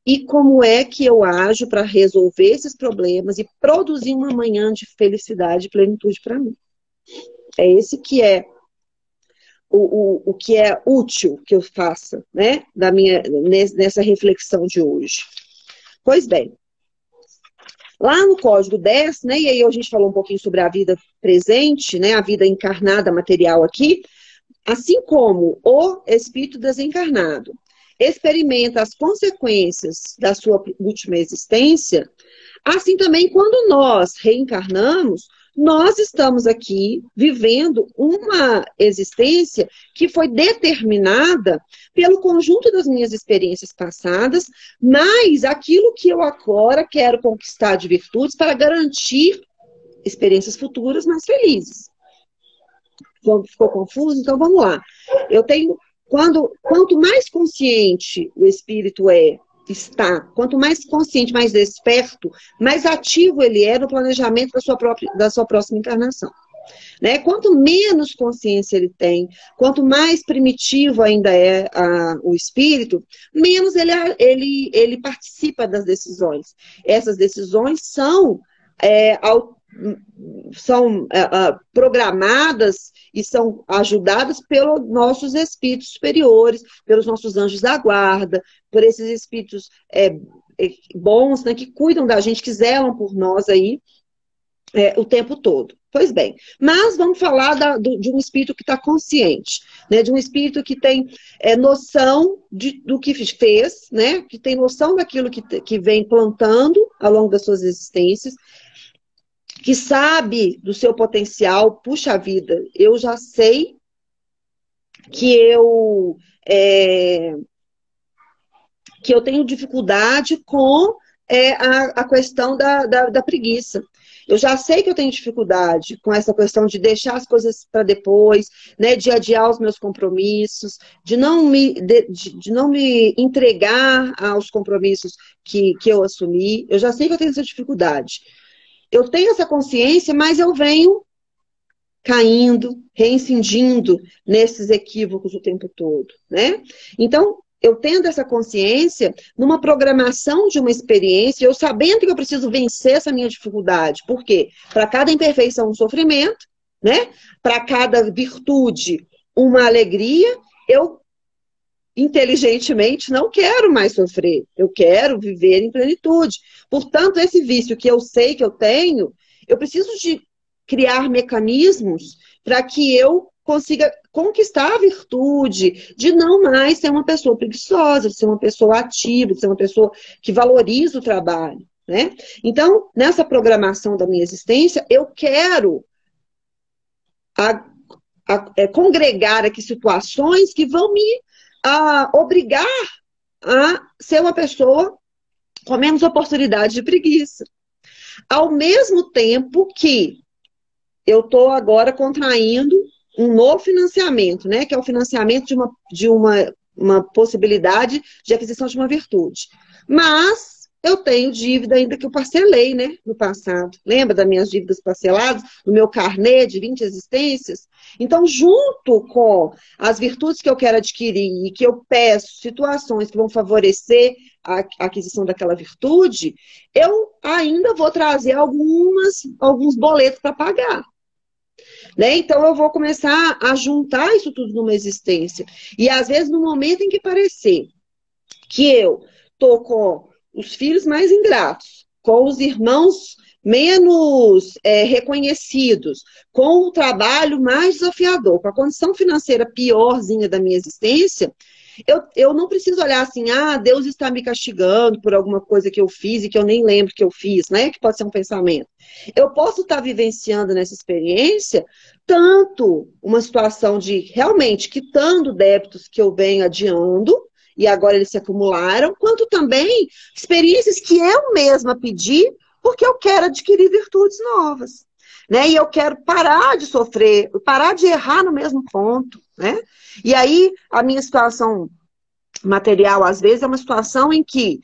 e como é que eu ajo para resolver esses problemas e produzir uma manhã de felicidade e plenitude para mim. É esse que é o que é útil que eu faça, né, nessa reflexão de hoje. Pois bem, lá no Código 10, né, e aí a gente falou um pouquinho sobre a vida presente, né, a vida encarnada material aqui, assim como o espírito desencarnado experimenta as consequências da sua última existência, assim também quando nós reencarnamos, nós estamos aqui vivendo uma existência que foi determinada pelo conjunto das minhas experiências passadas, mais aquilo que eu agora quero conquistar de virtudes para garantir experiências futuras mais felizes. Ficou confuso? Então vamos lá. Eu tenho quanto mais consciente o espírito está, quanto mais consciente, mais desperto, mais ativo ele é no planejamento da sua próxima encarnação. Né? Quanto menos consciência ele tem, quanto mais primitivo ainda é o espírito, menos ele participa das decisões. Essas decisões são programadas e são ajudadas pelos nossos espíritos superiores, pelos nossos anjos da guarda, por esses espíritos bons, né, que cuidam da gente, que zelam por nós aí o tempo todo. Pois bem, mas vamos falar de um espírito que está consciente, né, de um espírito que tem noção do que fez, né, que tem noção daquilo que vem plantando ao longo das suas existências, que sabe do seu potencial. Puxa vida, eu já sei que eu tenho dificuldade com a questão da preguiça. Eu já sei que eu tenho dificuldade com essa questão de deixar as coisas para depois, né, de adiar os meus compromissos, de não me entregar aos compromissos que eu assumi. Eu já sei que eu tenho essa dificuldade. Eu tenho essa consciência, mas eu venho caindo, reincidindo nesses equívocos o tempo todo, né? Então, eu tendo essa consciência, numa programação de uma experiência, eu sabendo que eu preciso vencer essa minha dificuldade. Por quê? Para cada imperfeição, um sofrimento, né? Para cada virtude, uma alegria. Eu, inteligentemente, não quero mais sofrer. Eu quero viver em plenitude. Portanto, esse vício que eu sei que eu tenho, eu preciso de criar mecanismos para que eu consiga conquistar a virtude de não mais ser uma pessoa preguiçosa, de ser uma pessoa ativa, de ser uma pessoa que valoriza o trabalho, né? Então, nessa programação da minha existência, eu quero congregar aqui situações que vão me obrigar a ser uma pessoa com menos oportunidade de preguiça. Ao mesmo tempo que eu estou agora contraindo um novo financiamento, né? Que é o financiamento de uma possibilidade de aquisição de uma virtude. Mas eu tenho dívida ainda que eu parcelei, né? No passado. Lembra das minhas dívidas parceladas? No meu carnê de 20 existências? Então, junto com as virtudes que eu quero adquirir e que eu peço situações que vão favorecer a aquisição daquela virtude, eu ainda vou trazer alguns boletos para pagar. Né? Então, eu vou começar a juntar isso tudo numa existência. E, às vezes, no momento em que parecer que eu estou com os filhos mais ingratos, com os irmãos menos reconhecidos, com o trabalho mais desafiador, com a condição financeira piorzinha da minha existência, eu não preciso olhar assim, Deus está me castigando por alguma coisa que eu fiz e que eu nem lembro que eu fiz, né? Que pode ser um pensamento. Eu posso estar vivenciando nessa experiência tanto uma situação de realmente quitando débitos que eu venho adiando, e agora eles se acumularam, quanto também experiências que eu mesma pedi, porque eu quero adquirir virtudes novas. Né? E eu quero parar de sofrer, parar de errar no mesmo ponto. Né? E aí, a minha situação material, às vezes, é uma situação em que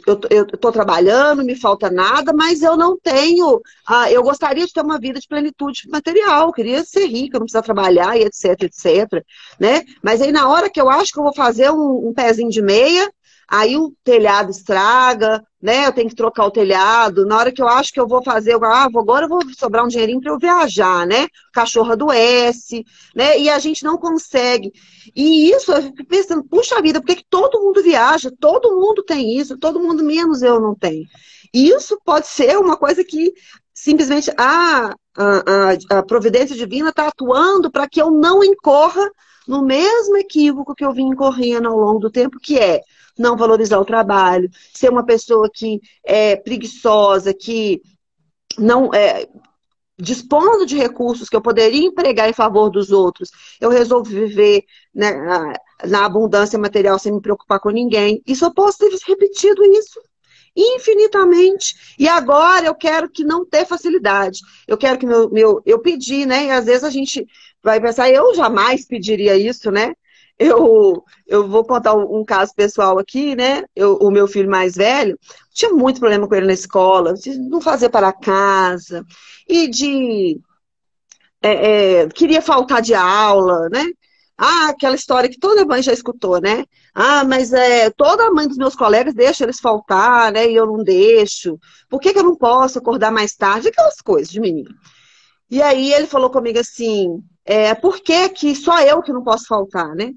eu estou trabalhando, me falta nada, mas eu não tenho. Eu gostaria de ter uma vida de plenitude material, eu queria ser rica, não precisar trabalhar e etc, etc. Né? Mas aí, na hora que eu acho que eu vou fazer um pezinho de meia, aí o telhado estraga, né? Eu tenho que trocar o telhado. Na hora que eu acho que eu vou fazer, agora eu vou sobrar um dinheirinho para eu viajar, né? O cachorro adoece, né? E a gente não consegue. E isso, eu fico pensando, puxa vida, por que todo mundo viaja? Todo mundo tem isso, todo mundo menos eu não tenho. E isso pode ser uma coisa que simplesmente a providência divina está atuando para que eu não incorra no mesmo equívoco que eu vim incorrendo ao longo do tempo, que é não valorizar o trabalho, ser uma pessoa que é preguiçosa, que não dispondo de recursos que eu poderia empregar em favor dos outros, eu resolvo viver, né, na abundância material sem me preocupar com ninguém. Isso eu posso ter repetido isso infinitamente. E agora eu quero que não ter facilidade. Eu quero que eu pedi, né? E às vezes a gente vai pensar, eu jamais pediria isso, né? Eu vou contar um caso pessoal aqui, né? O meu filho mais velho tinha muito problema com ele na escola, de não fazer para casa, e queria faltar de aula, né? Aquela história que toda mãe já escutou, né? Mas toda mãe dos meus colegas deixa eles faltar, né? E eu não deixo. Por que eu não posso acordar mais tarde? Aquelas coisas de menino. E aí ele falou comigo assim, por que só eu que não posso faltar, né?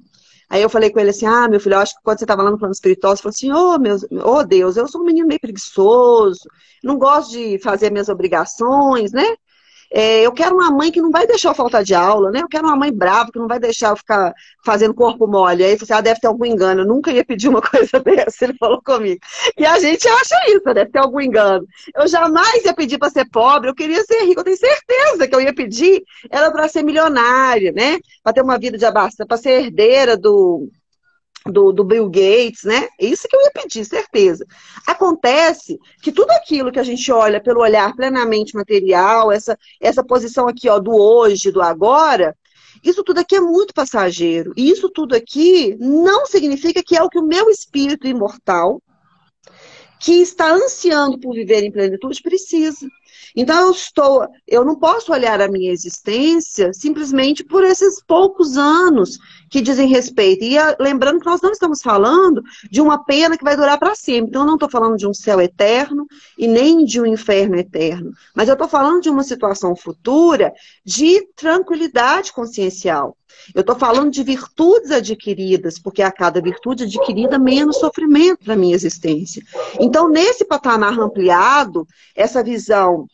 Aí eu falei com ele assim, meu filho, eu acho que quando você estava lá no plano espiritual, você falou assim, oh Deus, eu sou um menino meio preguiçoso, não gosto de fazer minhas obrigações, né? Eu quero uma mãe que não vai deixar eu faltar de aula, né? Eu quero uma mãe brava que não vai deixar eu ficar fazendo corpo mole. Aí ele falou assim, deve ter algum engano, eu nunca ia pedir uma coisa dessa, ele falou comigo. E a gente acha isso, deve ter algum engano. Eu jamais ia pedir para ser pobre, eu queria ser rico, eu tenho certeza que eu ia pedir, era para ser milionária, né? Para ter uma vida de abastecimento, para ser herdeira do Bill Gates, né? Isso que eu ia pedir, certeza. Acontece que tudo aquilo que a gente olha pelo olhar plenamente material, essa posição aqui, ó, do hoje, do agora, isso tudo aqui é muito passageiro. E isso tudo aqui não significa que é o que o meu espírito imortal, que está ansiando por viver em plenitude, precisa. Então eu não posso olhar a minha existência simplesmente por esses poucos anos que dizem respeito. E lembrando que nós não estamos falando de uma pena que vai durar para sempre. Então eu não estou falando de um céu eterno e nem de um inferno eterno. Mas eu estou falando de uma situação futura de tranquilidade consciencial. Eu estou falando de virtudes adquiridas, porque a cada virtude adquirida, menos sofrimento na minha existência. Então, nesse patamar ampliado, essa visão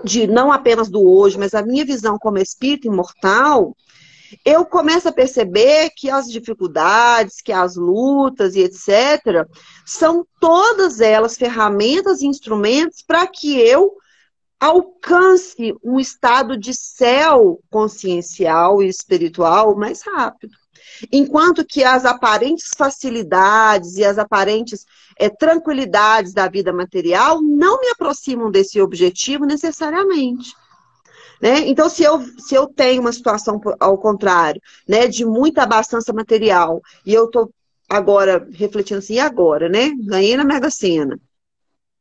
de não apenas do hoje, mas a minha visão como espírito imortal, eu começo a perceber que as dificuldades, que as lutas e etc., são todas elas ferramentas e instrumentos para que eu alcance um estado de céu consciencial e espiritual mais rápido. Enquanto que as aparentes facilidades e as aparentes tranquilidades da vida material não me aproximam desse objetivo necessariamente. Né? Então, se eu tenho uma situação ao contrário, né, de muita abastança material, e eu estou agora refletindo assim, e agora, né? Ganhei na Mega Sena.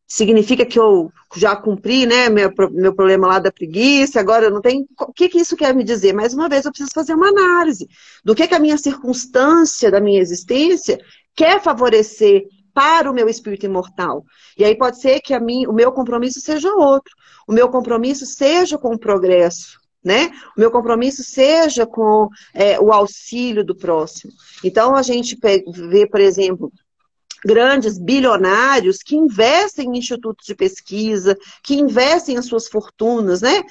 Significa que eu já cumpri, né, meu problema lá da preguiça, agora eu não tenho... O que isso quer me dizer? Mais uma vez, eu preciso fazer uma análise do que a minha circunstância da minha existência quer favorecer para o meu espírito imortal. E aí pode ser que o meu compromisso seja outro. O meu compromisso seja com o progresso, né? O meu compromisso seja com o auxílio do próximo. Então, a gente vê, por exemplo, grandes bilionários que investem em institutos de pesquisa, que investem as suas fortunas, né,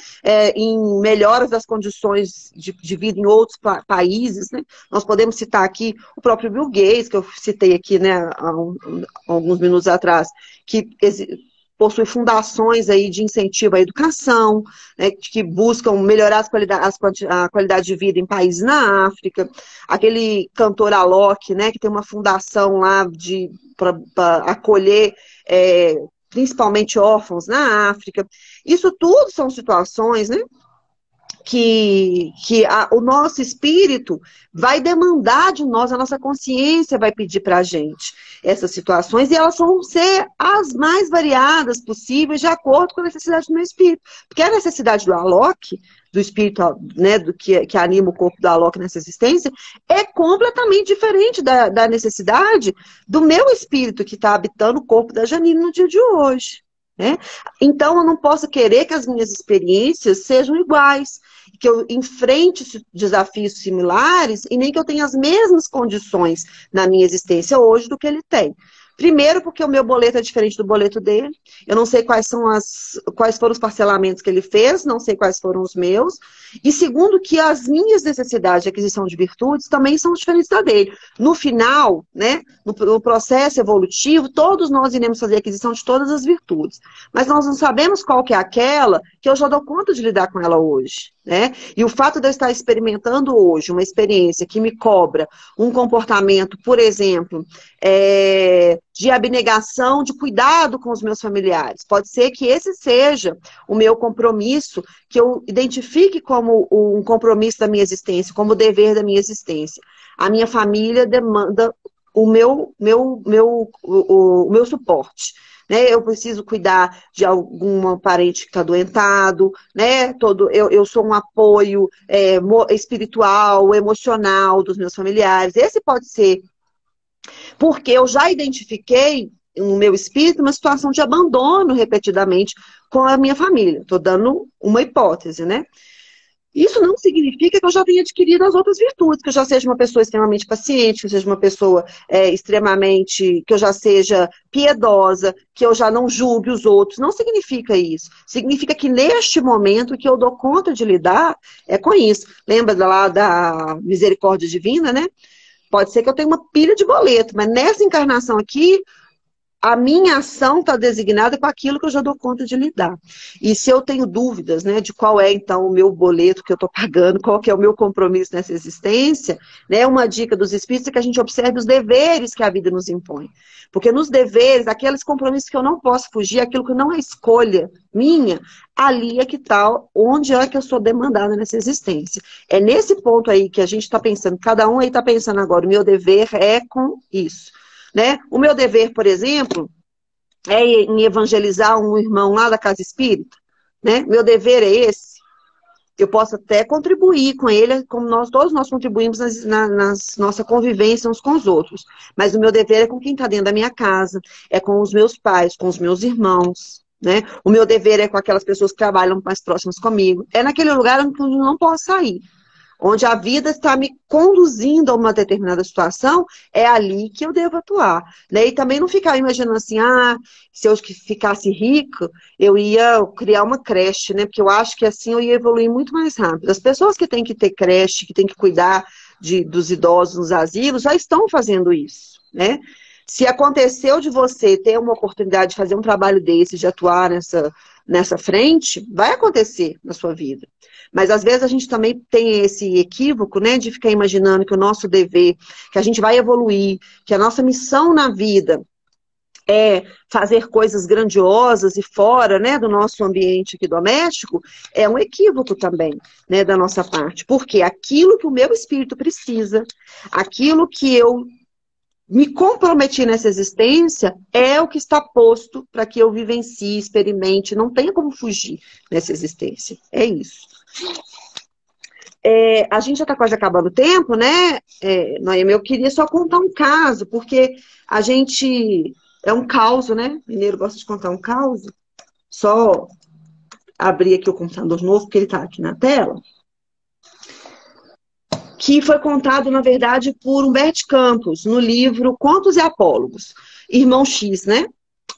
em melhoras das condições de vida em outros países, né? Nós podemos citar aqui o próprio Bill Gates, que eu citei aqui, né, há alguns minutos atrás, que possui fundações aí de incentivo à educação, né, que buscam melhorar a qualidade de vida em países na África. Aquele cantor Alok, né, que tem uma fundação lá para acolher principalmente órfãos na África. Isso tudo são situações, né, que o nosso espírito vai demandar de nós, a nossa consciência vai pedir para a gente essas situações, e elas vão ser as mais variadas possíveis de acordo com a necessidade do meu espírito. Porque a necessidade do Alok, do espírito, né, que anima o corpo do Alok nessa existência, é completamente diferente da necessidade do meu espírito que está habitando o corpo da Janine no dia de hoje. Né? Então, eu não posso querer que as minhas experiências sejam iguais, que eu enfrente desafios similares e nem que eu tenha as mesmas condições na minha existência hoje do que ele tem. Primeiro, porque o meu boleto é diferente do boleto dele. Eu não sei quais foram os parcelamentos que ele fez, não sei quais foram os meus. E segundo, que as minhas necessidades de aquisição de virtudes também são diferentes da dele. No final, né, no processo evolutivo, todos nós iremos fazer aquisição de todas as virtudes. Mas nós não sabemos qual que é aquela que eu já dou conta de lidar com ela hoje. Né? E o fato de eu estar experimentando hoje uma experiência que me cobra um comportamento, por exemplo, de abnegação, de cuidado com os meus familiares. Pode ser que esse seja o meu compromisso, que eu identifique como um compromisso da minha existência, como dever da minha existência. A minha família demanda o meu suporte. Né? Eu preciso cuidar de algum parente que está doentado, né? Eu sou um apoio espiritual, emocional dos meus familiares. Esse pode ser porque eu já identifiquei no meu espírito uma situação de abandono repetidamente com a minha família. Estou dando uma hipótese, né? Isso não significa que eu já tenha adquirido as outras virtudes, que eu já seja uma pessoa extremamente paciente, que eu seja uma pessoa que eu já seja piedosa, que eu já não julgue os outros. Não significa isso. Significa que neste momento que eu dou conta de lidar é com isso. Lembra lá da misericórdia divina, né? Pode ser que eu tenha uma pilha de boleto, mas nessa encarnação aqui, a minha ação está designada com aquilo que eu já dou conta de lidar. E se eu tenho dúvidas, né, de qual é, então, o meu boleto que eu estou pagando, qual que é o meu compromisso nessa existência, né, uma dica dos espíritos é que a gente observe os deveres que a vida nos impõe. Porque nos deveres, aqueles compromissos que eu não posso fugir, aquilo que não é escolha minha, ali é que está, onde é que eu sou demandada nessa existência. É nesse ponto aí que a gente está pensando, cada um aí está pensando agora, o meu dever é com isso. Né? O meu dever, por exemplo, é em evangelizar um irmão lá da casa espírita. Né? Meu dever é esse. Eu posso até contribuir com ele, como todos nós contribuímos na nossa convivência uns com os outros. Mas o meu dever é com quem está dentro da minha casa, é com os meus pais, com os meus irmãos. Né? O meu dever é com aquelas pessoas que trabalham mais próximas comigo. É naquele lugar onde eu não posso sair. onde a vida está me conduzindo a uma determinada situação, é ali que eu devo atuar, né? E também não ficar imaginando assim, se eu ficasse rico, eu ia criar uma creche, né? Porque eu acho que assim eu ia evoluir muito mais rápido. As pessoas que têm que ter creche, que têm que cuidar dos idosos nos asilos, já estão fazendo isso, né? Se aconteceu de você ter uma oportunidade de fazer um trabalho desse, de atuar nessa frente, vai acontecer na sua vida. Mas às vezes a gente também tem esse equívoco, né, de ficar imaginando que o nosso dever, que a gente vai evoluir, que a nossa missão na vida é fazer coisas grandiosas e fora, né, do nosso ambiente aqui doméstico, é um equívoco também, né, da nossa parte. Porque aquilo que o meu espírito precisa, aquilo que eu me comprometi nessa existência, é o que está posto para que eu vivencie, experimente, não tenha como fugir nessa existência. É isso. A gente já está quase acabando o tempo, né, Noemi? Eu queria só contar um caso, porque a gente... É um caos, né? Mineiro gosta de contar um caos. Só abrir aqui o computador novo, porque ele está aqui na tela. Que foi contado, na verdade, por Humberto Campos, no livro Contos e Apólogos. Irmão X, né?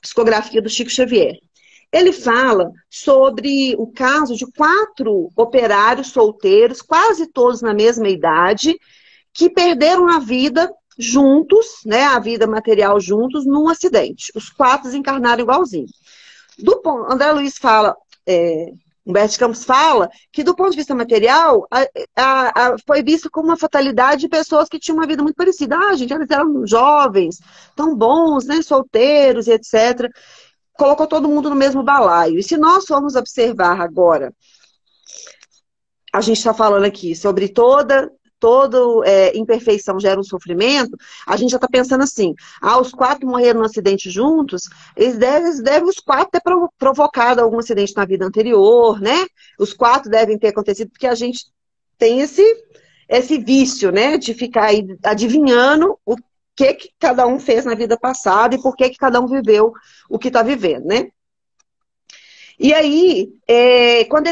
Psicografia do Chico Xavier. Ele fala sobre o caso de 4 operários solteiros, quase todos na mesma idade, que perderam a vida juntos, né, a vida material juntos, num acidente. Os 4 desencarnaram igualzinho. André Luiz fala, Humberto Campos fala, que do ponto de vista material, foi visto como uma fatalidade de pessoas que tinham uma vida muito parecida. Gente, eles eram jovens, tão bons, né, solteiros e etc. Colocou todo mundo no mesmo balaio. E se nós formos observar agora, a gente está falando aqui sobre toda imperfeição gera um sofrimento, a gente já está pensando assim, os 4 morreram no acidente juntos, eles devem os 4 ter provocado algum acidente na vida anterior, né? Os 4 devem ter acontecido, porque a gente tem esse vício, né, de ficar aí adivinhando o que cada um fez na vida passada e por que cada um viveu o que está vivendo, né? E aí, quando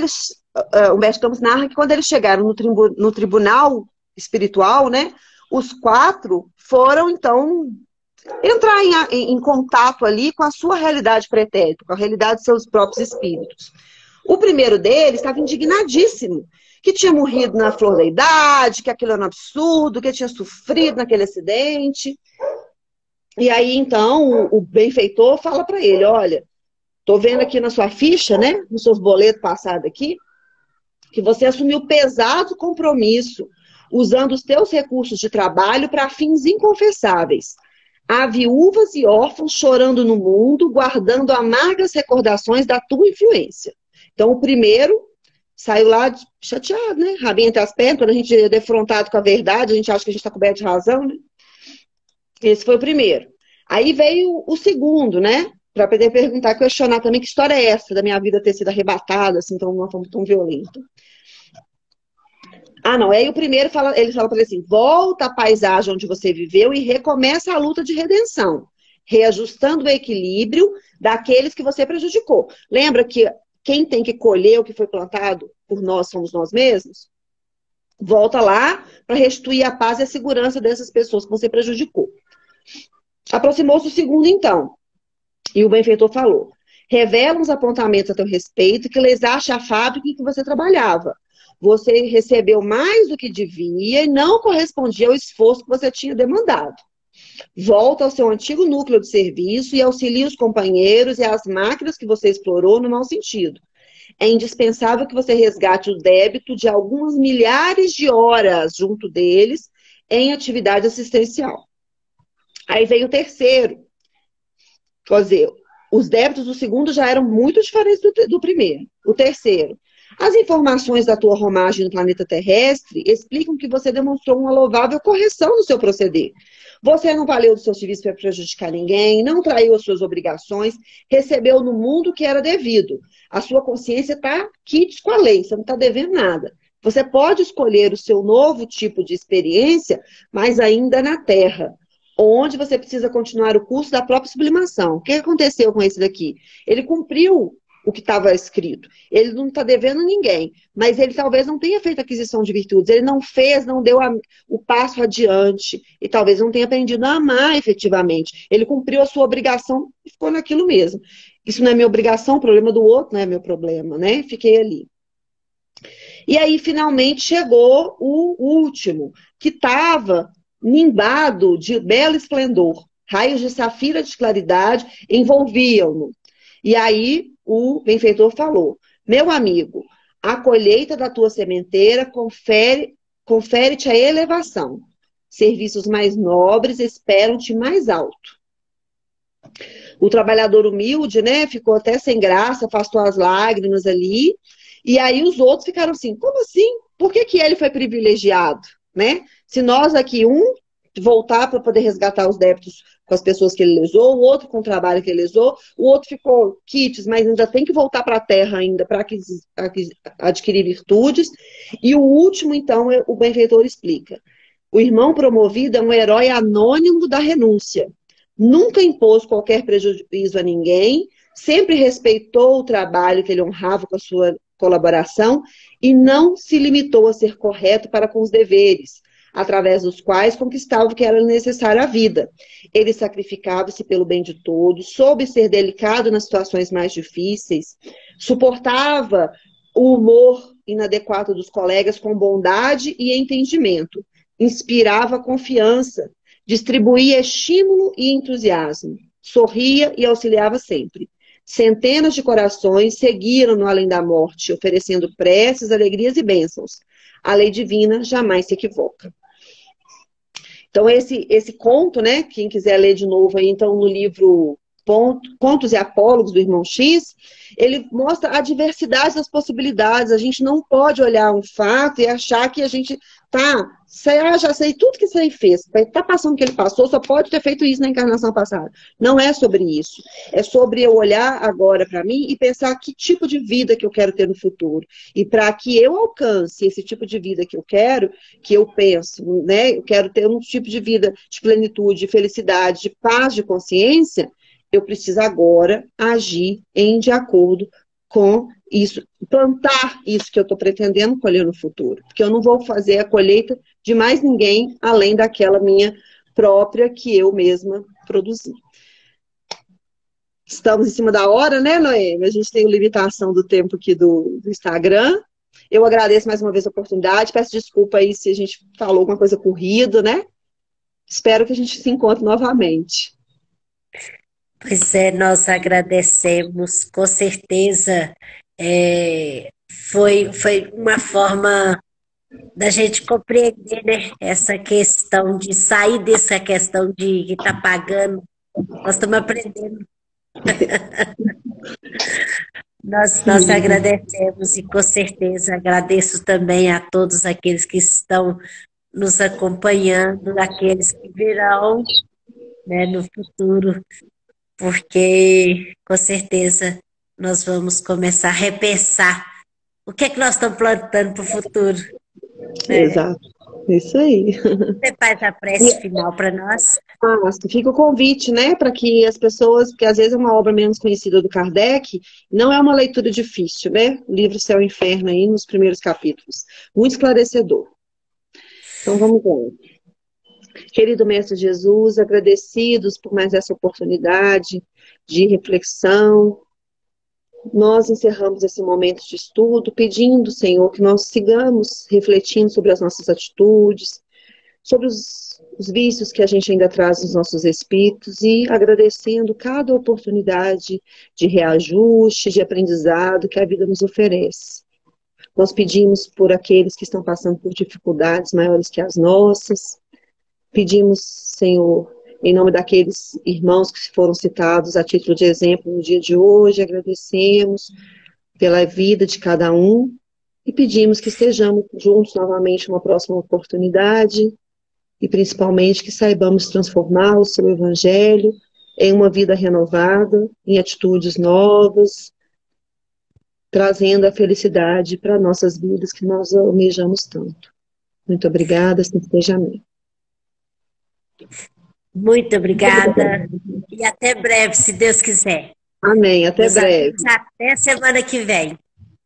Humberto Campos narra que quando eles chegaram no tribunal espiritual, né, os 4 foram, então, entrar em contato ali com a sua realidade pretérita, com a realidade de seus próprios espíritos. O primeiro deles estava indignadíssimo, que tinha morrido na flor da idade, que aquilo era um absurdo, que tinha sofrido naquele acidente. E aí, então, o benfeitor fala para ele, olha, tô vendo aqui na sua ficha, né, nos seus boletos passados aqui, que você assumiu pesado compromisso usando os teus recursos de trabalho para fins inconfessáveis. Há viúvas e órfãos chorando no mundo, guardando amargas recordações da tua influência. Então, o primeiro saiu lá chateado, né? Rabinho entre as pernas, quando a gente é defrontado com a verdade, a gente acha que a gente está coberto de razão, né? Esse foi o primeiro. Aí veio o segundo, né? Para poder perguntar, questionar também que história é essa da minha vida ter sido arrebatada, assim, de uma forma tão violenta. Não, aí o primeiro ele fala para ele assim, volta à paisagem onde você viveu e recomeça a luta de redenção, reajustando o equilíbrio daqueles que você prejudicou. Lembra que quem tem que colher o que foi plantado por nós somos nós mesmos? Volta lá para restituir a paz e a segurança dessas pessoas que você prejudicou. Aproximou-se o segundo, então, e o benfeitor falou, revela uns apontamentos a teu respeito que lhes ache a fábrica em que você trabalhava. Você recebeu mais do que devia e não correspondia ao esforço que você tinha demandado. Volta ao seu antigo núcleo de serviço e auxilie os companheiros e as máquinas que você explorou no mau sentido. É indispensável que você resgate o débito de algumas milhares de horas junto deles em atividade assistencial. Aí veio o terceiro. Quer dizer, os débitos do segundo já eram muito diferentes do primeiro. O terceiro. As informações da tua romagem no planeta terrestre explicam que você demonstrou uma louvável correção no seu proceder. Você não valeu do seu serviço para prejudicar ninguém, não traiu as suas obrigações, recebeu no mundo o que era devido. A sua consciência está quites com a lei, você não está devendo nada. Você pode escolher o seu novo tipo de experiência, mas ainda na Terra, onde você precisa continuar o curso da própria sublimação. O que aconteceu com esse daqui? Ele cumpriu o que estava escrito. Ele não está devendo ninguém, mas ele talvez não tenha feito aquisição de virtudes, ele não fez, não deu o passo adiante, e talvez não tenha aprendido a amar efetivamente. Ele cumpriu a sua obrigação e ficou naquilo mesmo. Isso não é minha obrigação, o problema do outro não é meu problema, né? Fiquei ali. E aí, finalmente, chegou o último, que estava nimbado de belo esplendor. Raios de safira de claridade envolviam-no. E aí, o benfeitor falou: meu amigo, a colheita da tua sementeira confere-te a elevação. Serviços mais nobres esperam-te mais alto. O trabalhador humilde, né, ficou até sem graça, afastou as lágrimas ali. E aí os outros ficaram assim, como assim? Por que que ele foi privilegiado, né? Se nós aqui, um voltar para poder resgatar os débitos com as pessoas que ele lesou, o outro com o trabalho que ele lesou, o outro ficou quites, mas ainda tem que voltar para a terra ainda para adquirir virtudes. E o último, então, o benfeitor explica. O irmão promovido é um herói anônimo da renúncia. Nunca impôs qualquer prejuízo a ninguém, sempre respeitou o trabalho que ele honrava com a sua colaboração e não se limitou a ser correto para com os deveres, através dos quais conquistava o que era necessário à vida. Ele sacrificava-se pelo bem de todos, soube ser delicado nas situações mais difíceis, suportava o humor inadequado dos colegas com bondade e entendimento, inspirava confiança, distribuía estímulo e entusiasmo, sorria e auxiliava sempre. Centenas de corações seguiram-no além da morte, oferecendo preces, alegrias e bênçãos. A lei divina jamais se equivoca. Então, esse conto, né? Quem quiser ler de novo aí, então, no livro Contos e Apólogos, do Irmão X, ele mostra a diversidade das possibilidades. A gente não pode olhar um fato e achar que a gente já sei tudo que isso aí fez, tá passando o que ele passou, só pode ter feito isso na encarnação passada. Não é sobre isso. É sobre eu olhar agora para mim e pensar que tipo de vida que eu quero ter no futuro. E para que eu alcance esse tipo de vida que eu quero, que eu penso, né? Eu quero ter um tipo de vida de plenitude, de felicidade, de paz de consciência, eu preciso agora agir de acordo com isso, plantar isso que eu estou pretendendo colher no futuro. Porque eu não vou fazer a colheita de mais ninguém, além daquela minha própria que eu mesma produzi. Estamos em cima da hora, né, Noemi? A gente tem limitação do tempo aqui do Instagram. Eu agradeço mais uma vez a oportunidade, peço desculpa aí se a gente falou alguma coisa corrida, né? Espero que a gente se encontre novamente. Pois é, nós agradecemos, com certeza foi uma forma da gente compreender, né, essa questão de sair dessa questão de que está pagando. Nós estamos aprendendo. Nós agradecemos e com certeza agradeço também a todos aqueles que estão nos acompanhando, aqueles que virão, né, no futuro, porque com certeza nós vamos começar a repensar o que é que nós estamos plantando para o futuro. Né? Exato, isso aí. Você faz a prece final para nós? Fica o convite, né, para que as pessoas, porque às vezes é uma obra menos conhecida do Kardec, não é uma leitura difícil, né? O livro Céu e Inferno aí nos primeiros capítulos. Muito esclarecedor. Então vamos lá. Querido Mestre Jesus, agradecidos por mais essa oportunidade de reflexão, nós encerramos esse momento de estudo pedindo, Senhor, que nós sigamos refletindo sobre as nossas atitudes, sobre os vícios que a gente ainda traz nos nossos espíritos e agradecendo cada oportunidade de reajuste, de aprendizado que a vida nos oferece. Nós pedimos por aqueles que estão passando por dificuldades maiores que as nossas. Pedimos, Senhor, em nome daqueles irmãos que foram citados a título de exemplo no dia de hoje, agradecemos pela vida de cada um e pedimos que estejamos juntos novamente numa próxima oportunidade e principalmente que saibamos transformar o seu evangelho em uma vida renovada, em atitudes novas, trazendo a felicidade para nossas vidas que nós almejamos tanto. Muito obrigada, assim seja, amém. Muito obrigada e até breve, se Deus quiser. Amém. Até Meus amigos, breve. até semana que vem. Um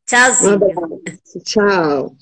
Tchauzinho. abraço. Tchau.